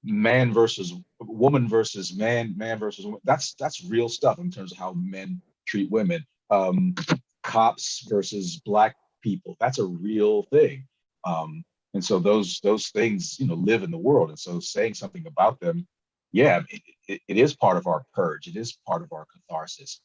Man versus woman versus man versus woman. That's real stuff in terms of how men treat women. Cops versus Black people. That's a real thing. And so those things, live in the world. And so saying something about them, yeah, it is part of our purge. It is part of our catharsis.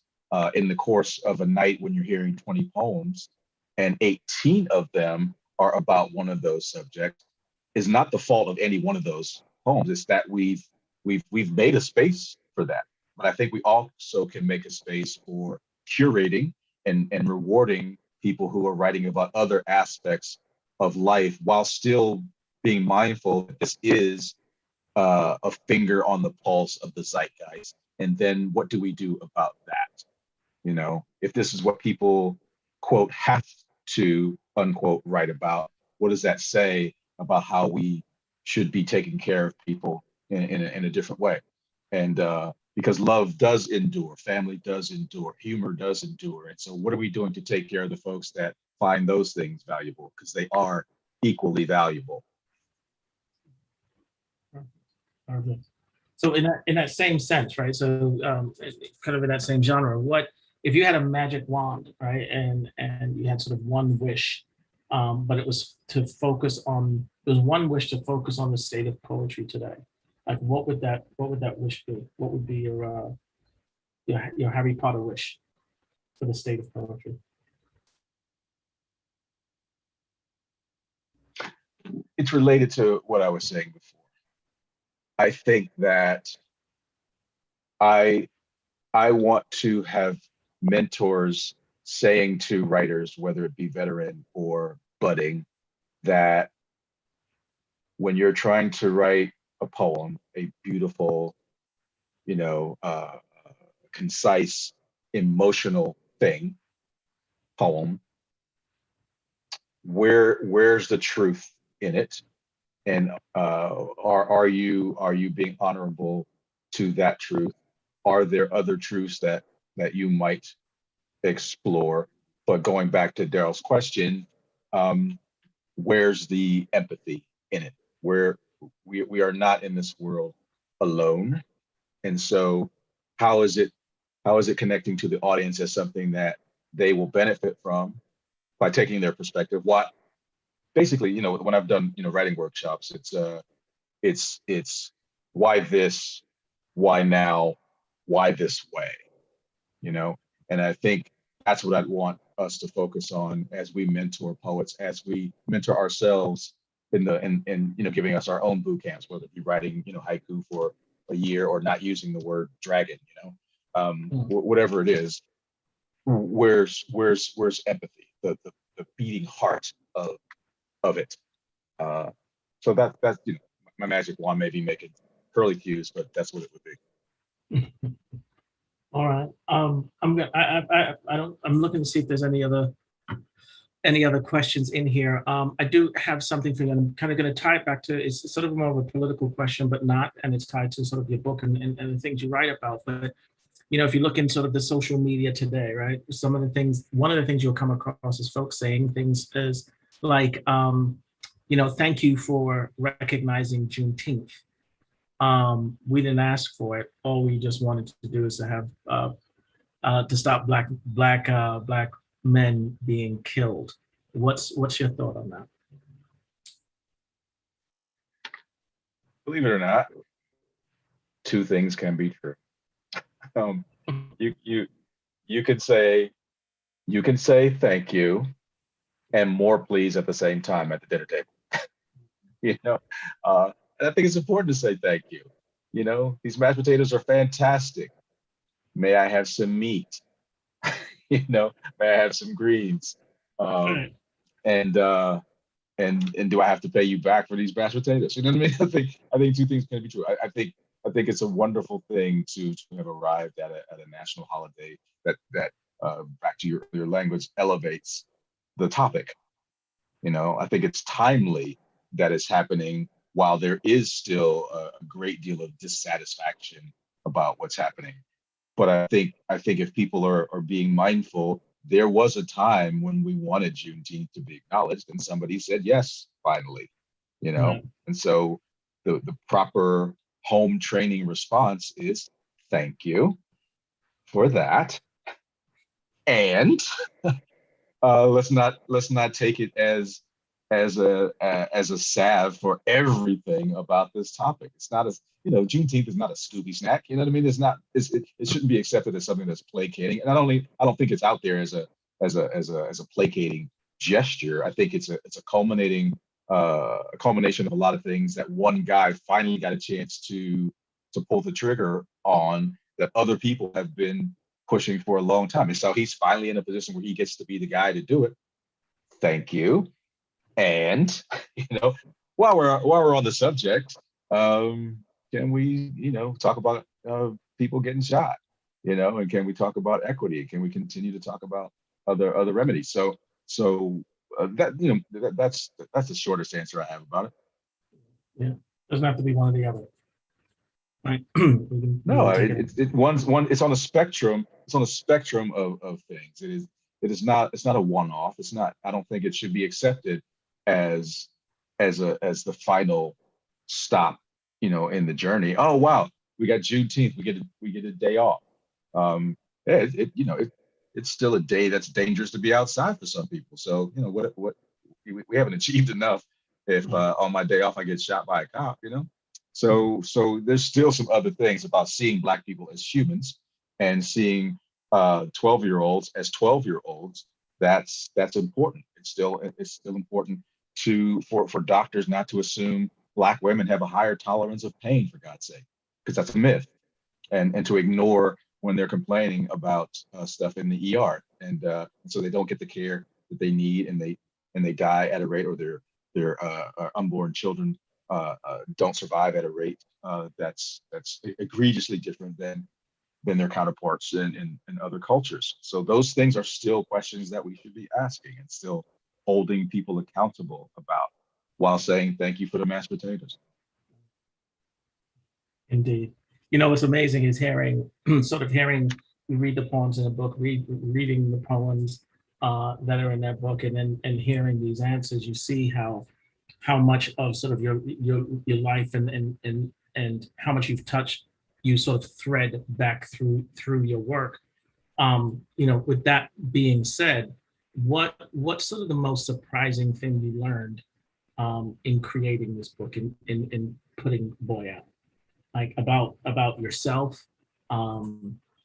In the course of a night when you're hearing 20 poems and 18 of them are about one of those subjects, is not the fault of any one of those poems. It's that we've made a space for that. But I think we also can make a space for curating and rewarding people who are writing about other aspects of life while still being mindful that this is a finger on the pulse of the zeitgeist. And then what do we do about that? If this is what people quote, have to, unquote, write about? What does that say about how we should be taking care of people in a different way? And because love does endure, family does endure, humor does endure. And so what are we doing to take care of the folks that find those things valuable? Because they are equally valuable. Perfect. So in that same sense, right? So kind of in that same genre, what if you had a magic wand, right? And you had sort of one wish, but it was to focus on, there was one wish to focus on the state of poetry today. Like what would that wish be? What would be your Harry Potter wish for the state of poetry? It's related to what I was saying before. I think that I want to have mentors saying to writers, whether it be veteran or budding, that when you're trying to write a poem, a beautiful, concise, emotional poem, where's the truth in it? And are you being honorable to that truth? Are there other truths that you might explore? But going back to Daryl's question, where's the empathy in it? Where we are not in this world alone, and so how is it connecting to the audience as something that they will benefit from by taking their perspective? What basically, when I've done writing workshops, it's why this, why now, why this way, and I think that's what I'd want us to focus on as we mentor poets, as we mentor ourselves in giving us our own boot camps, whether it be writing haiku for a year or not using the word dragon, whatever it is. Where's empathy, the beating heart of it? So that's my magic wand, maybe making curly cues, but that's what it would be. All right. I'm gonna. I'm looking to see if there's any other questions in here. I do have something for you. And I'm kind of going to tie it back to, it's sort of more of a political question, but not, and it's tied to sort of your book and the things you write about. But if you look in sort of the social media today, right? One of the things you'll come across is folks saying things as like, thank you for recognizing Juneteenth. We didn't ask for it. All we just wanted to do is to have to stop black men being killed. What's your thought on that? Believe it or not, two things can be true. You could say thank you and more please at the same time at the dinner table. And I think it's important to say thank you. These mashed potatoes are fantastic. May I have some meat? May I have some greens? And do I have to pay you back for these mashed potatoes? You know what I mean? I think two things can be true. I think it's a wonderful thing to have arrived at a national holiday that back to your language, elevates the topic. I think it's timely that it's happening while there is still a great deal of dissatisfaction about what's happening. But I think if people are being mindful, there was a time when we wanted Juneteenth to be acknowledged, and somebody said yes, finally. And so the proper home training response is thank you for that, and let's not take it as a salve for everything about this topic. It's not Juneteenth is not a Scooby snack. You know what I mean? It shouldn't be accepted as something that's placating. And I don't think it's out there as a placating gesture. I think it's a culmination of a lot of things that one guy finally got a chance to pull the trigger on, that other people have been pushing for a long time. And so he's finally in a position where he gets to be the guy to do it. Thank you. And while we're on the subject, can we talk about people getting shot? And can we talk about equity? Can we continue to talk about other remedies. That, you know, that's the shortest answer I have about it. Yeah, doesn't have to be one or the other, right? We No, can take it. it's on a spectrum. It's on a spectrum of things. It's not a one-off. It's not, I don't think it should be accepted as as the final stop, you know, in the journey. Oh wow, we got Juneteenth. We get a day off. Yeah, you know, it's still a day that's dangerous to be outside for some people. So, you know, what we haven't achieved enough if on my day off I get shot by a cop, you know. So there's still some other things about seeing Black people as humans and seeing 12-year-olds as 12-year-olds. That's important. It's still important for doctors not to assume Black women have a higher tolerance of pain, for God's sake, because that's a myth, and to ignore when they're complaining about stuff in the ER, and so they don't get the care that they need, and they die at a rate, or their unborn children don't survive at a rate that's egregiously different than their counterparts in other cultures. So those things are still questions that we should be asking and still holding people accountable about, while saying thank you for the mashed potatoes. Indeed. You know, what's amazing is hearing, hearing you read the poems in the book, reading the poems that are in that book, and then hearing these answers. You see how much of sort of your life and how much you've touched, you sort of thread back through your work. You know, with that being said, what's sort of the most surprising thing you learned in creating this book, in putting Boy out, like about yourself?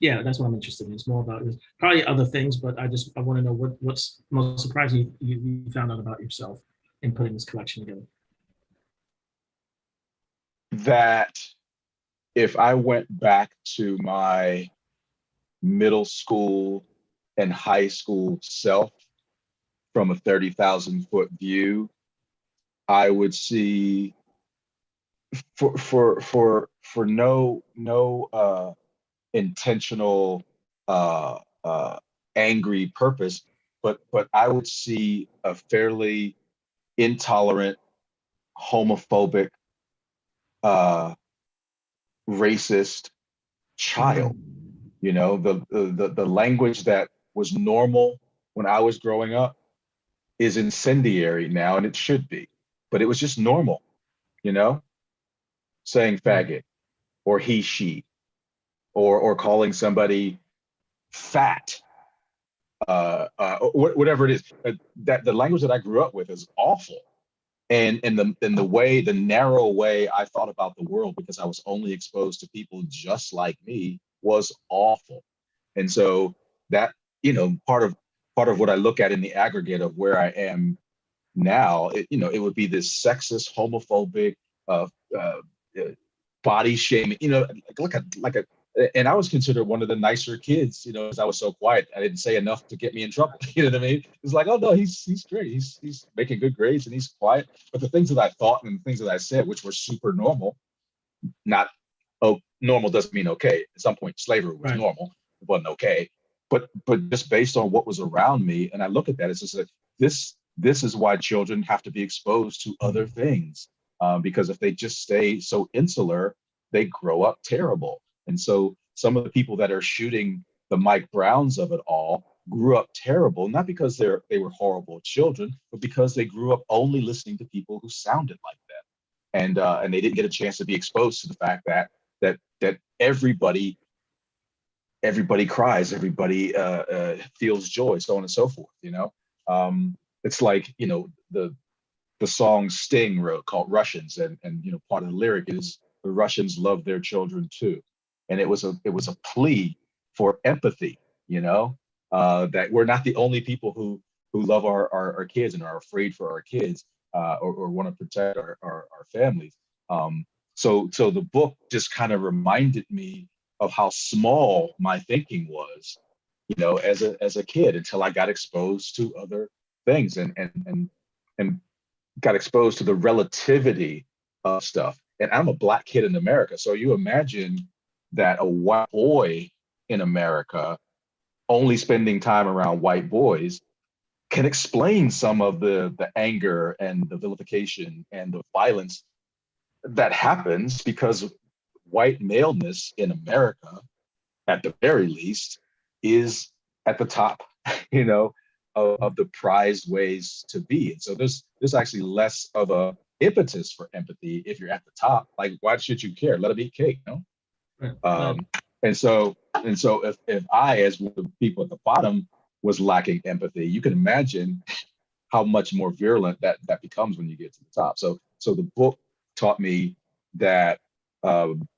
Yeah, that's what I'm interested in. It's more about, probably other things, but I want to know what's most surprising you found out about yourself in putting this collection together. That if I went back to my middle school and high school self from a 30,000-foot view, I would see for no intentional angry purpose, but I would see a fairly intolerant, homophobic, racist child. You know, the language that was normal when I was growing up is incendiary now, and it should be, but it was just normal, you know, saying faggot or he, she, or calling somebody fat, whatever it is. That the language that I grew up with is awful. And the narrow way I thought about the world, because I was only exposed to people just like me, was awful. And so that, you know, part of what I look at in the aggregate of where I am now, it would be this sexist, homophobic, body shaming, you know, and I was considered one of the nicer kids, you know, because I was so quiet. I didn't say enough to get me in trouble. You know what I mean? It's like, oh no, he's great. He's making good grades and he's quiet. But the things that I thought and the things that I said, which were super normal, not, oh, normal doesn't mean okay. At some point, slavery was normal. It wasn't okay. But just based on what was around me, and I look at that, it's just like, this is why children have to be exposed to other things. Because if they just stay so insular, they grow up terrible. And so some of the people that are shooting the Mike Browns of it all grew up terrible, not because they were horrible children, but because they grew up only listening to people who sounded like that. And they didn't get a chance to be exposed to the fact that everybody cries, everybody feels joy, so on and so forth, you know. It's like, you know, the song Sting wrote called Russians, and you know, part of the lyric is the Russians love their children too. And it was a plea for empathy, you know, that we're not the only people who love our kids and are afraid for our kids, or want to protect our families. So the book just kind of reminded me of how small my thinking was, you know, as a kid, until I got exposed to other things and got exposed to the relativity of stuff. And I'm a Black kid in America, so you imagine that a white boy in America only spending time around white boys can explain some of the anger and the vilification and the violence that happens because white maleness in America, at the very least, is at the top, you know, of the prized ways to be. And so there's actually less of a impetus for empathy if you're at the top. Like, why should you care? Let them eat cake, you know? And so if I, as one of the people at the bottom, was lacking empathy, you can imagine how much more virulent that becomes when you get to the top. So the book taught me that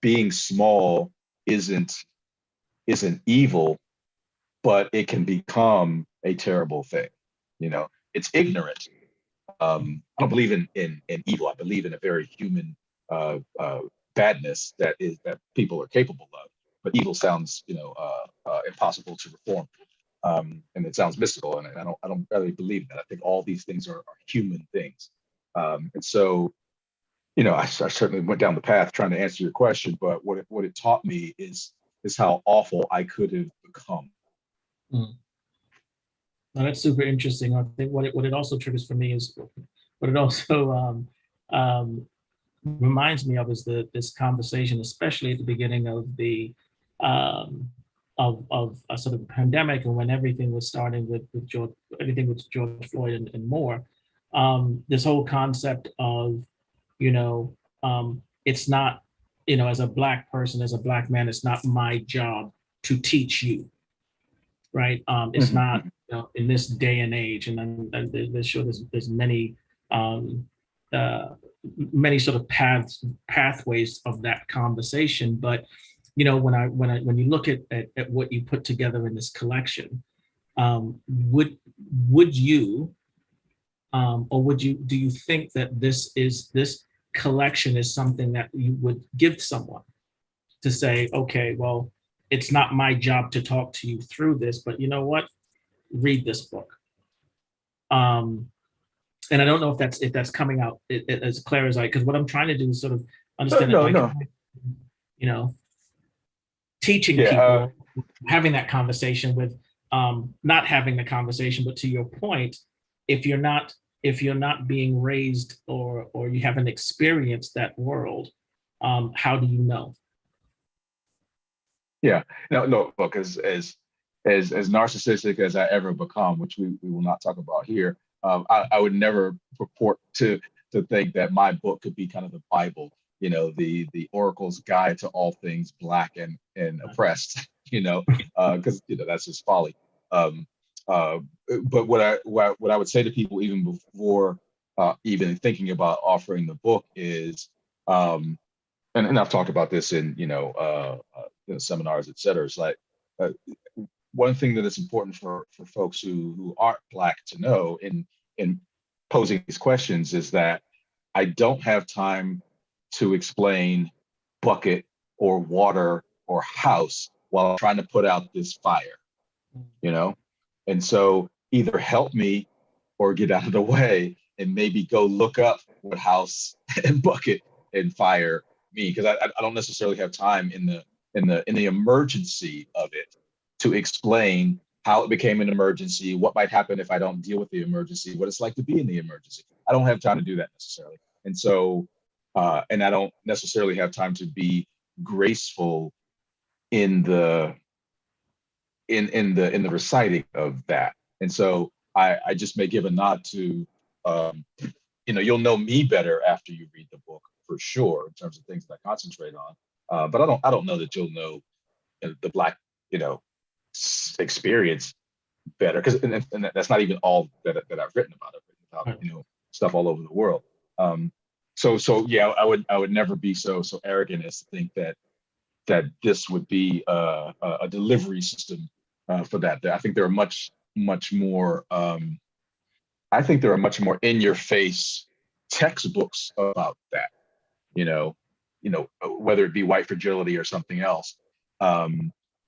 being small isn't evil, but it can become a terrible thing. You know, it's ignorant. I don't believe in evil. I believe in a very human badness that people are capable of. But evil sounds, impossible to reform, and it sounds mystical, and I don't really believe that. I think all these things are human things, and so, I certainly went down the path trying to answer your question. But what it taught me is how awful I could have become. Mm. Now that's super interesting. I think what it also triggers for me is what it also reminds me of is this conversation, especially at the beginning of the of a sort of pandemic, and when everything was starting with George Floyd and more. This whole concept of, it's not, as a Black person, as a Black man, it's not my job to teach you, right? It's not, in this day and age, and there's sure there's many many sort of pathways of that conversation. But when you look at what you put together in this collection, would you do you think that this collection is something that you would give someone to say, okay, well, it's not my job to talk to you through this, but you know what? Read this book. And I don't know if that's coming out as clear as because what I'm trying to do is sort of understand teaching people, having that conversation with not having the conversation. But to your point, if you're not being raised or you haven't experienced that world, how do you know? Yeah, no, look, as narcissistic as I ever become, which we will not talk about here, I would never purport to think that my book could be kind of the Bible, the Oracle's guide to all things Black and oppressed, because that's just folly. But what I would say to people even before even thinking about offering the book is, and I've talked about this in seminars, et cetera. It's like one thing that is important for folks who aren't Black to know in posing these questions is that I don't have time to explain bucket or water or house while I'm trying to put out this fire, and so either help me or get out of the way and maybe go look up what house and bucket and fire mean, because I don't necessarily have time in the emergency of it to explain how it became an emergency, what might happen if I don't deal with the emergency, what it's like to be in the emergency. I don't have time to do that necessarily. And so, and I don't necessarily have time to be graceful in the reciting of that. And so I just may give a nod to, you'll know me better after you read the book for sure in terms of things that I concentrate on. But I don't know that you'll know the Black, experience better, because and that's not even all that I've written about. I've written about stuff all over the world. So yeah, I would never be so arrogant as to think that this would be a delivery system for that. I think there are much more. I think there are much more in your face textbooks about that. Whether it be white fragility or something else,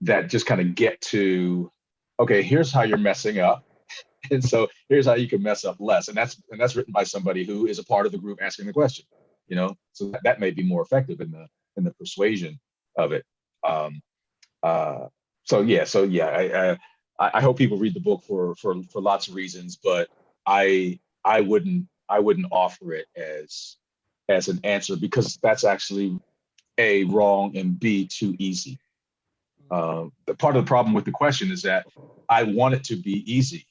that just kind of get to, okay, here's how you're messing up, and so here's how you can mess up less, and that's written by somebody who is a part of the group asking the question. So that may be more effective in the persuasion of it. So yeah, I hope people read the book for lots of reasons, but I wouldn't offer it as an answer, because that's actually A, wrong, and B, too easy. The part of the problem with the question is that I want it to be easy.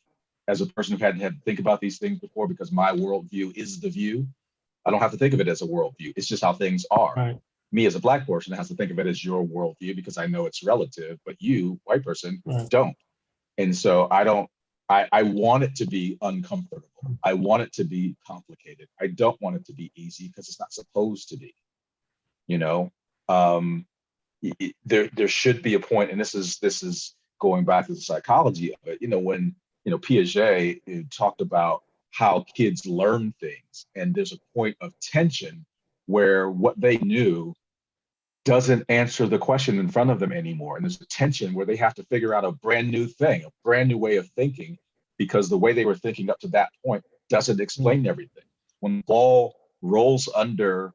As a person who hadn't had to think about these things before, because my worldview is the view, I don't have to think of it as a worldview. It's just how things are. Right. Me as a Black person has to think of it as your worldview, because I know it's relative, but you, white person, Right. don't. And so I want it to be uncomfortable. I want it to be complicated. I don't want it to be easy, because it's not supposed to be, you know? There should be a point, and this is going back to the psychology of it, when, Piaget talked about how kids learn things, and there's a point of tension where what they knew doesn't answer the question in front of them anymore. And there's a tension where they have to figure out a brand new thing, a brand new way of thinking, because the way they were thinking up to that point doesn't explain everything. When the ball rolls under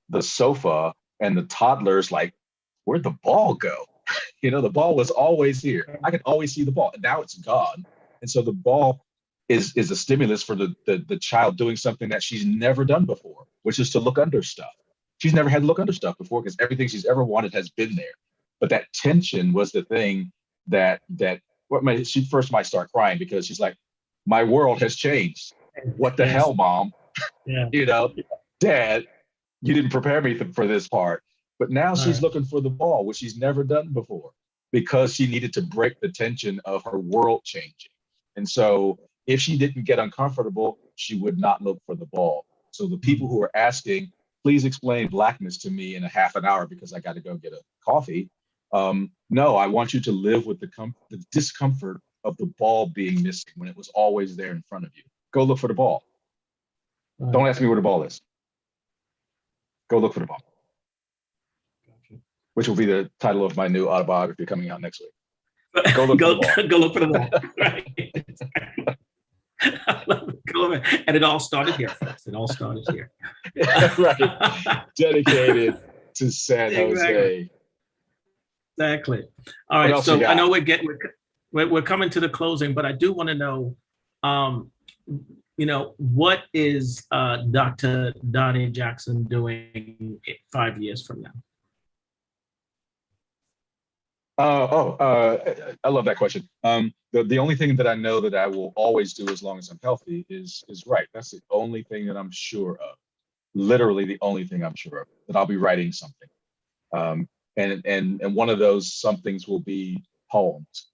the sofa and the toddler's like, where'd the ball go? The ball was always here. I can always see the ball, and now it's gone. And so the ball is a stimulus for the child doing something that she's never done before, which is to look under stuff. She's never had to look under stuff before, because everything she's ever wanted has been there. But that tension was the thing that she first might start crying, because she's like, my world has changed. What the hell, Mom? Yeah. Dad, you didn't prepare me for this part. But now she's looking for the ball, which she's never done before, because she needed to break the tension of her world changing. And so if she didn't get uncomfortable, she would not look for the ball. So the people who are asking, please explain Blackness to me in a half an hour because I got to go get a coffee. No, I want you to live with the discomfort of the ball being missing when it was always there in front of you. Go look for the ball. Right. Don't ask me where the ball is. Go look for the ball. Gotcha. Which will be the title of my new autobiography coming out next week. Go look for the ball. Go look for the ball. Right. And it all started here, folks. It all started here. Right. Dedicated to San Jose. Exactly. All right. So I know we're coming to the closing, but I do want to know, what is Dr. Donny Jackson doing 5 years from now? I love that question. The only thing that I know that I will always do as long as I'm healthy is write. That's the only thing that I'm sure of. Literally the only thing I'm sure of, that I'll be writing something. And one of those somethings will be poems.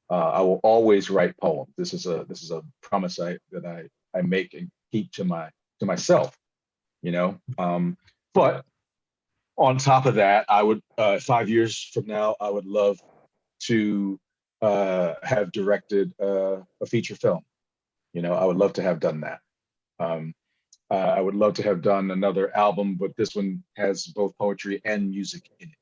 I will always write poems. This is a promise that I make and keep to myself, but on top of that, I would 5 years from now, I would love to have directed a feature film. I would love to have done that. I would love to have done another album, but this one has both poetry and music in it.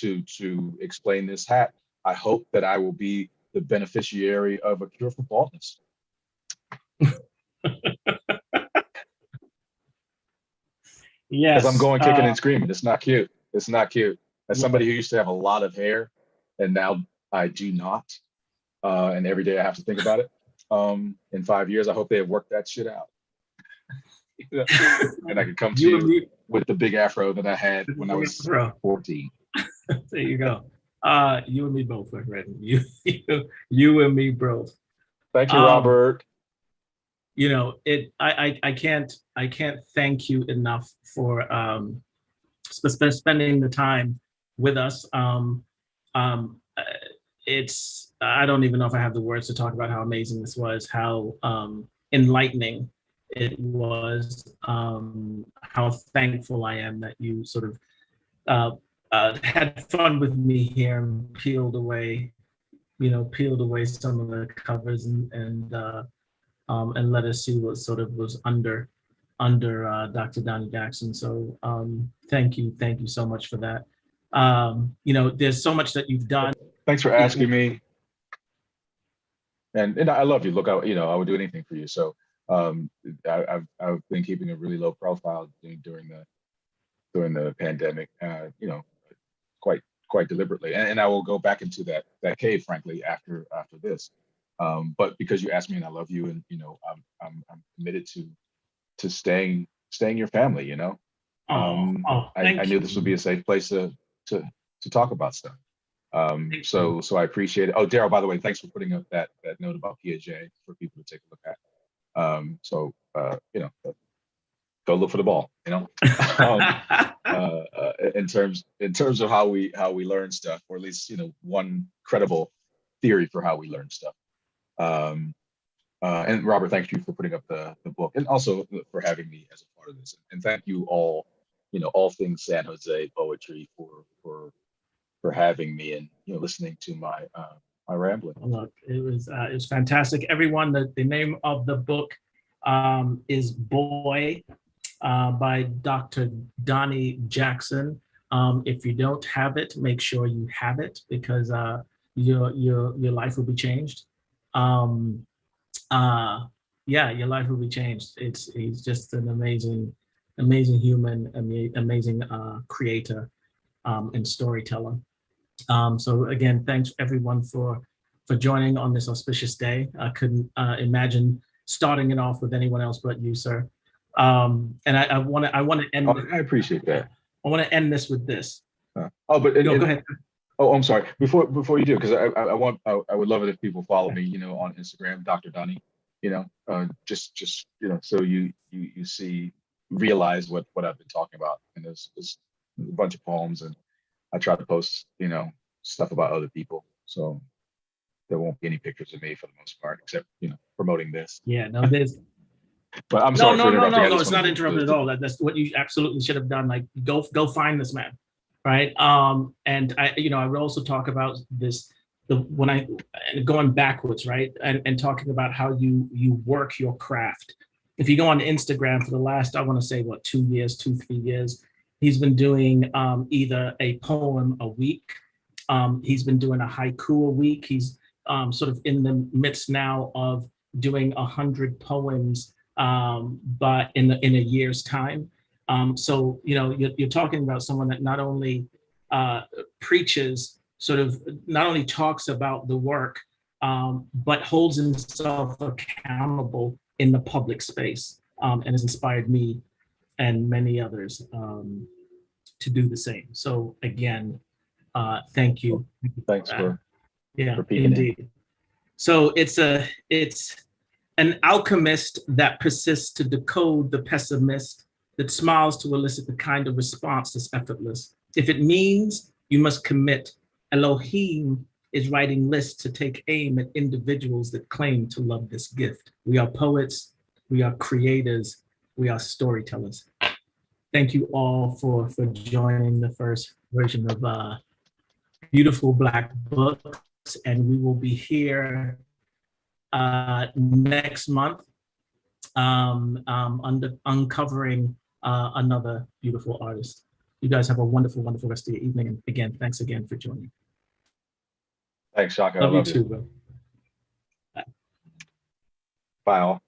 To explain this hat, I hope that I will be the beneficiary of a cure for baldness. Yes. Because I'm going kicking and screaming. It's not cute. It's not cute. As somebody who used to have a lot of hair, and now I do not, and every day I have to think about it. In 5 years, I hope they have worked that shit out. And I could come to you with the big afro that I had when I was 14. There you go. You and me both, my friend. You and me both. Thank you, Robert. I can't thank you enough for spending the time with us. I don't even know if I have the words to talk about how amazing this was, how enlightening it was, how thankful I am that you sort of had fun with me here and peeled away some of the covers and let us see what sort of was under Dr. Donny Jackson. So thank you so much for that. There's so much that you've done. Thanks for asking me. And I love you. Look, I would do anything for you. So I've been keeping a really low profile during the pandemic. Quite quite deliberately, and I will go back into that cave, frankly, after this. But because you asked me, and I love you, and I'm committed to staying your family. I knew this would be a safe place to talk about stuff. So I appreciate it. Oh, Daryl, by the way, thanks for putting up that note about Piaget for people to take a look at. Go look for the ball. In terms of how we learn stuff, or at least one credible theory for how we learn stuff. And Robert, thank you for putting up the book, and also for having me as a part of this. And thank you all, all things San Jose poetry for having me and listening to my rambling. Look, it was fantastic. Everyone, the name of the book is Boy by Dr. Donny Jackson. If you don't have it, make sure you have it, because your life will be changed. Your life will be changed. He's just an amazing human, amazing creator and storyteller. So again, thanks everyone for joining on this auspicious day. I couldn't imagine starting it off with anyone else but you, sir. And I want to end. I appreciate that. I want to end this with this. Go ahead. Oh, I'm sorry. Before you do, because I would love it if people follow me, on Instagram, Dr. Donny. Just so you realize what I've been talking about. And there's a bunch of poems, and I try to post stuff about other people. So there won't be any pictures of me for the most part, except promoting this. Yeah, no, there's. But I'm sorry for interrupting. No, it's not interrupted at all. That's what you absolutely should have done. Like, go find this man, right? And I would also talk about this going backwards, right? And talking about how you work your craft. If you go on Instagram for the last, I want to say 2 years, 3 years, he's been doing either a poem a week. He's been doing a haiku a week. He's sort of in the midst now of doing 100 poems but in a year's time. So you're talking about someone that not only preaches, sort of not only talks about the work, but holds himself accountable in the public space, and has inspired me and many others to do the same. So again, thank you. Thanks for being indeed. in. So it's an alchemist that persists to decode the pessimist, that smiles to elicit the kind of response that's effortless. If it means you must commit, Elohim is writing lists to take aim at individuals that claim to love this gift. We are poets, we are creators, we are storytellers. Thank you all for joining the first version of Beautiful Black Books, and we will be here next month uncovering another beautiful artist. You guys have a wonderful, wonderful rest of your evening. And again, thanks again for joining. Thanks, Tshaka. Love you too, bro. Bye all.